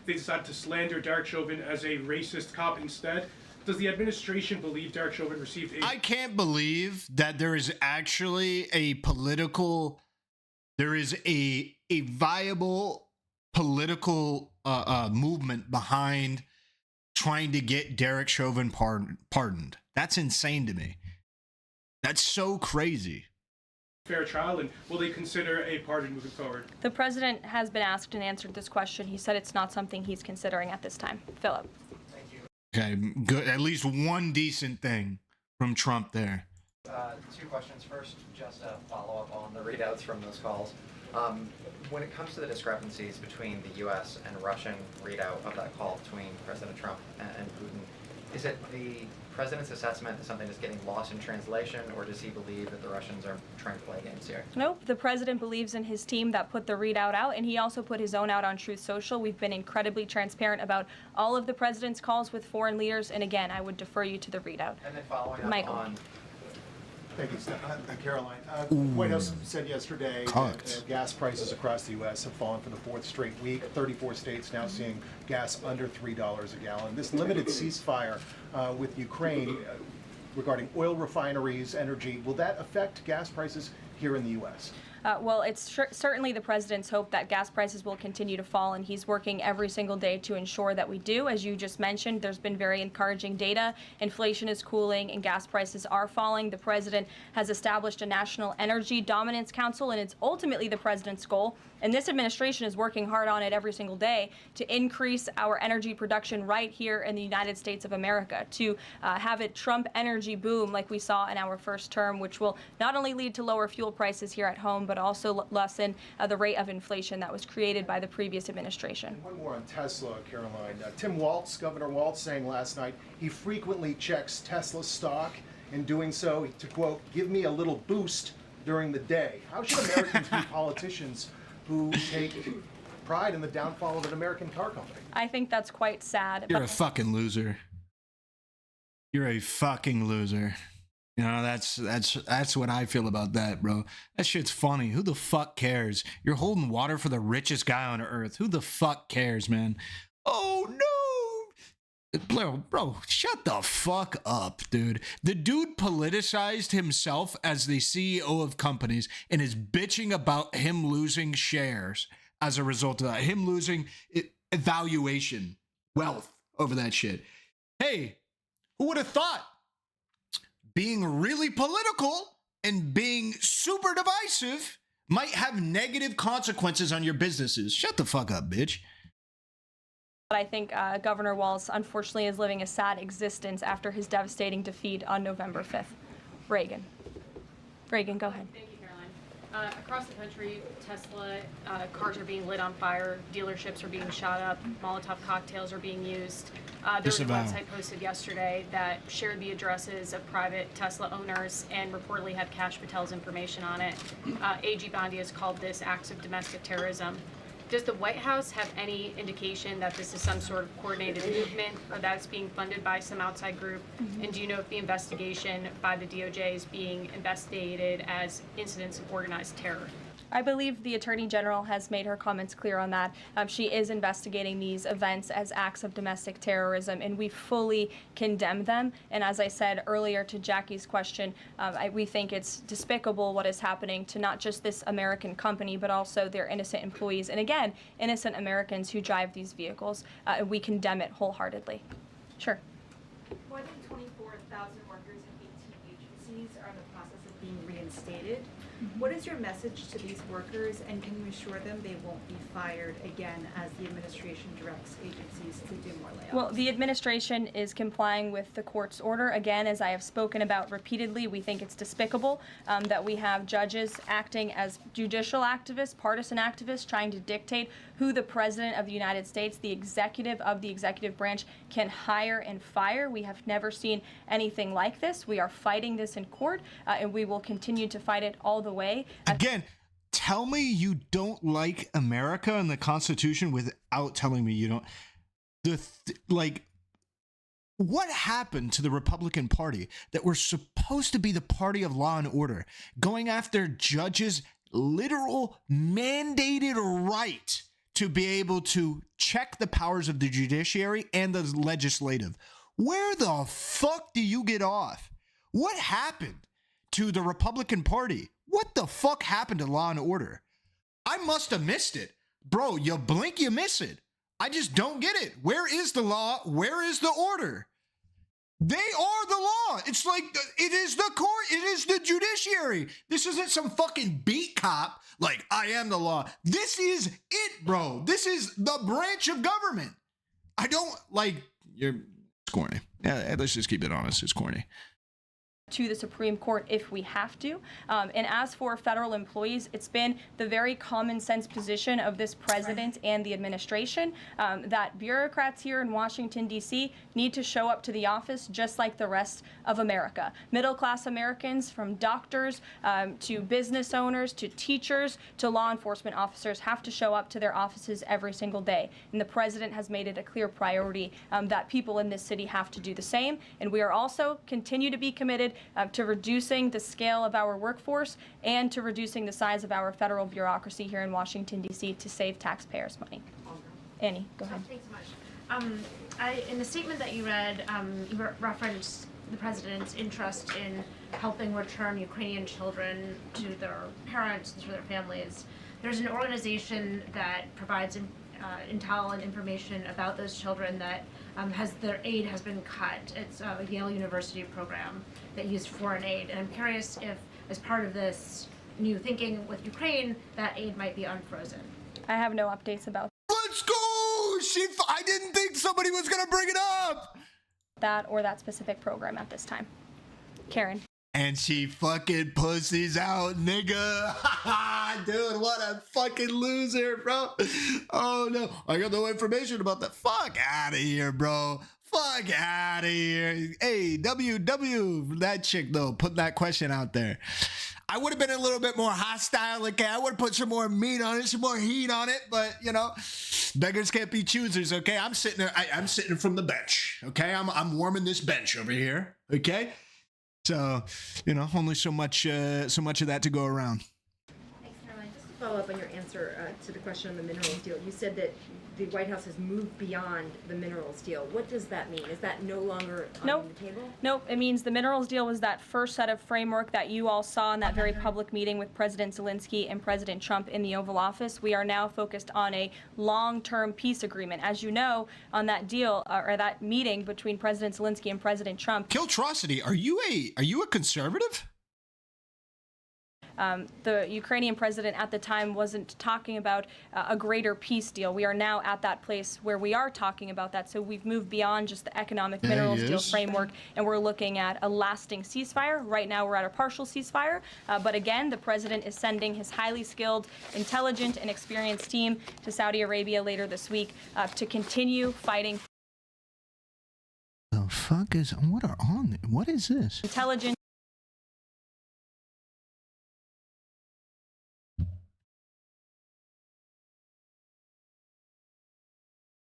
They decided to slander Derek Chauvin as a racist cop instead. Does the administration believe Derek Chauvin received a... I can't believe that there is actually a viable political movement behind trying to get Derek Chauvin pardoned. That's insane to me. That's so crazy. Fair trial, and will they consider a pardon moving forward? The president has been asked and answered this question. He said it's not something he's considering at this time. Philip. Okay, good. At least one decent thing from Trump there. Two questions. First, just a follow-up on the readouts from those calls. When it comes to the discrepancies between the U.S. and Russian readout of that call between President Trump and Putin, is it the president's assessment that something is getting lost in translation, or does he believe that the Russians are trying to play games here? Nope. The president believes in his team that put the readout out, and he also put his own out on Truth Social. We've been incredibly transparent about all of the president's calls with foreign leaders, and again, I would defer you to the readout. And then following up Michael. on... Thank you, Karoline. The White House said yesterday that gas prices across the U.S. have fallen for the fourth straight week. 34 states now seeing gas under $3 a gallon. This limited ceasefire with Ukraine regarding oil refineries, energy, will that affect gas prices here in the U.S.? Well, it's certainly the president's hope that gas prices will continue to fall, and he's working every single day to ensure that we do. As you just mentioned, there's been very encouraging data. Inflation is cooling and gas prices are falling. The president has established a National Energy Dominance Council, and it's ultimately the president's goal. And this administration is working hard on it every single day to increase our energy production right here in the United States of America, to have a Trump energy boom like we saw in our first term, which will not only lead to lower fuel prices here at home, but also lessen the rate of inflation that was created by the previous administration. And one more on Tesla, Caroline. Tim Walz, Governor Walz, saying last night he frequently checks Tesla stock. In doing so, to quote, give me a little boost during the day. How should Americans be politicians who take pride in the downfall of an American car company? I think that's quite sad. You're a fucking loser. You're a fucking loser. You know, that's what I feel about that, bro. That shit's funny. Who the fuck cares? You're holding water for the richest guy on earth. Who the fuck cares, man? Oh no. Bro, shut the fuck up, dude. The dude politicized himself as the CEO of companies and is bitching about him losing shares as a result of that. Him losing valuation, wealth over that shit. Hey, who would have thought being really political and being super divisive might have negative consequences on your businesses? Shut the fuck up, bitch. But I think Governor Walz, unfortunately, is living a sad existence after his devastating defeat on November 5th. Reagan, go ahead. Thank you, Caroline. Across the country, Tesla cars are being lit on fire, dealerships are being shot up, Molotov cocktails are being used. There was a website posted yesterday that shared the addresses of private Tesla owners and reportedly had Kash Patel's information on it. AG Bondi has called this acts of domestic terrorism. Does the White House have any indication that this is some sort of coordinated movement or that it's being funded by some outside group? And do you know if the investigation by the DOJ is being investigated as incidents of organized terror? I believe the Attorney General has made her comments clear on that. She is investigating these events as acts of domestic terrorism, and we fully condemn them. And as I said earlier to Jackie's question, we think it's despicable what is happening to not just this American company, but also their innocent employees. And again, innocent Americans who drive these vehicles. We condemn it wholeheartedly. Sure. More than 24,000 workers in 18 agencies are in the process of being reinstated. What is your message to these workers, and can you assure them they won't be fired again as the administration directs agencies to do more layoffs? Well, the administration is complying with the court's order. Again, as I have spoken about repeatedly, we think it's despicable that we have judges acting as judicial activists, partisan activists, trying to dictate who the president of the United States, the executive of the executive branch, can hire and fire. We have never seen anything like this. We are fighting this in court, and we will continue to fight it all the way. Again, tell me you don't like America and the Constitution without telling me you don't. What happened to the Republican Party that were supposed to be the party of law and order, going after judges' literal mandated right to be able to check the powers of the judiciary and the legislative? Where the fuck do you get off? What happened to the Republican Party? What the fuck happened to law and order? I must have missed it. Bro, you blink, you miss it. I just don't get it. Where is the law? Where is the order? They are the law. It's like, it is the court. It is the judiciary. This isn't some fucking beat cop like, I am the law. This is it, bro. This is the branch of government. I don't, it's corny. Yeah, let's just keep it honest. It's corny. to the Supreme Court if we have to. And as for federal employees, it's been the very common sense position of this president and the administration that bureaucrats here in Washington, D.C. need to show up to the office just like the rest of America. Middle-class Americans, from doctors to business owners to teachers to law enforcement officers, have to show up to their offices every single day. And the president has made it a clear priority that people in this city have to do the same. And we are also continue to be committed to reducing the scale of our workforce and to reducing the size of our federal bureaucracy here in Washington, D.C. to save taxpayers' money. Annie, go ahead. Thanks so much. In the statement that you read, you referenced the president's interest in helping return Ukrainian children to their parents and to their families. There's an organization that provides intel and information about those children that their aid has been cut. It's a Yale University program that used foreign aid. And I'm curious if, as part of this new thinking with Ukraine, that aid might be unfrozen. I have no updates about Let's go! I didn't think somebody was gonna bring it up! that or that specific program at this time. Karen. And she fucking pussies out, nigga. Dude, what a fucking loser, bro. Oh, no. I got no information about that. Fuck out of here, bro. Fuck out of here. Hey, WW, that chick, though, put that question out there. I would have been a little bit more hostile. Okay, I would have put some more meat on it, some more heat on it. But, you know, beggars can't be choosers, okay? I'm sitting there. I'm sitting from the bench, okay? I'm warming this bench over here, okay? So, you know, only so much of that to go around. Thanks, Karoline. Just to follow up on your answer to the question on the minerals deal, you said that the White House has moved beyond the minerals deal. What does that mean? Is that no longer on the table? Nope. It means the minerals deal was that first set of framework that you all saw in that very public meeting with President Zelensky and President Trump in the Oval Office. We are now focused on a long-term peace agreement. As you know, on that deal or that meeting between President Zelensky and President Trump. Kiltrosity, are you a conservative? The Ukrainian president at the time wasn't talking about a greater peace deal. We are now at that place where we are talking about that. So we've moved beyond just the economic minerals deal framework, and we're looking at a lasting ceasefire. Right now we're at a partial ceasefire. But again, the president is sending his highly skilled, intelligent, and experienced team to Saudi Arabia later this week to continue fighting. The fuck is, what is this? Intelligent.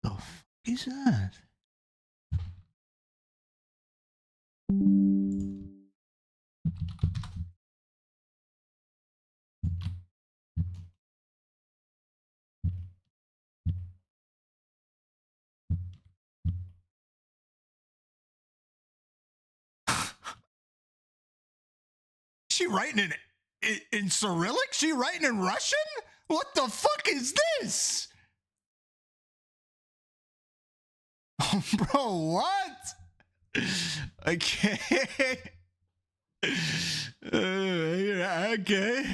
The fuck is that? She writing in Cyrillic? She writing in Russian? What the fuck is this? Oh, bro, what? Okay. Okay.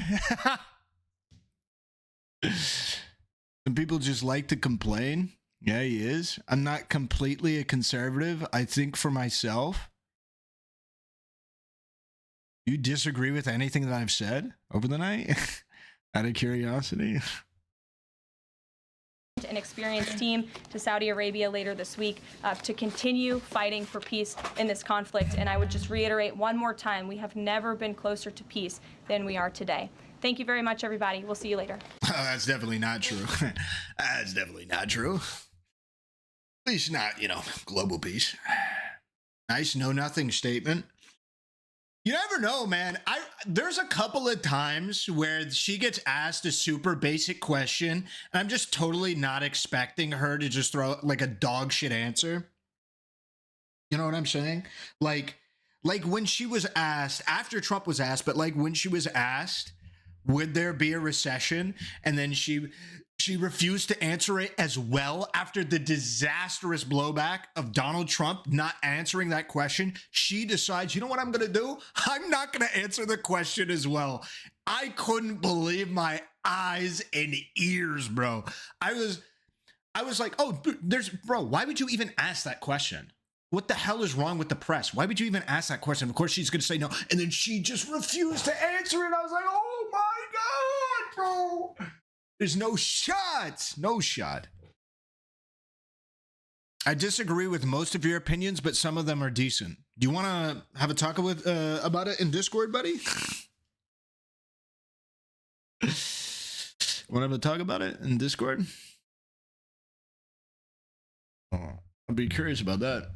Some people just like to complain. Yeah, he is. I'm not completely a conservative. I think for myself. You disagree with anything that I've said over the night? Out of curiosity. An experienced team to Saudi Arabia later this week to continue fighting for peace in this conflict. And I would just reiterate one more time, we have never been closer to peace than we are today. Thank you very much, everybody. We'll see you later. That's definitely not true. That's definitely not true. At least not, you know, global peace. Nice know-nothing statement. You never know, man. There's a couple of times where she gets asked a super basic question, and I'm just totally not expecting her to just throw like a dog shit answer. You know what I'm saying? Like when she was asked, after Trump was asked, but like when she was asked, would there be a recession? And then she refused to answer it as well after the disastrous blowback of Donald Trump not answering that question. She decides, you know what I'm going to do? I'm not going to answer the question as well. I couldn't believe my eyes and ears, bro. I was like, oh, bro, why would you even ask that question? What the hell is wrong with the press? Why would you even ask that question? Of course, she's going to say no. And then she just refused to answer it. I was like, oh my God, bro. There's no shot. No shot. I disagree with most of your opinions, but some of them are decent. Do you want to have a talk with about it in Discord, buddy? Want to have a talk about it in Discord? Oh, I'd be curious about that.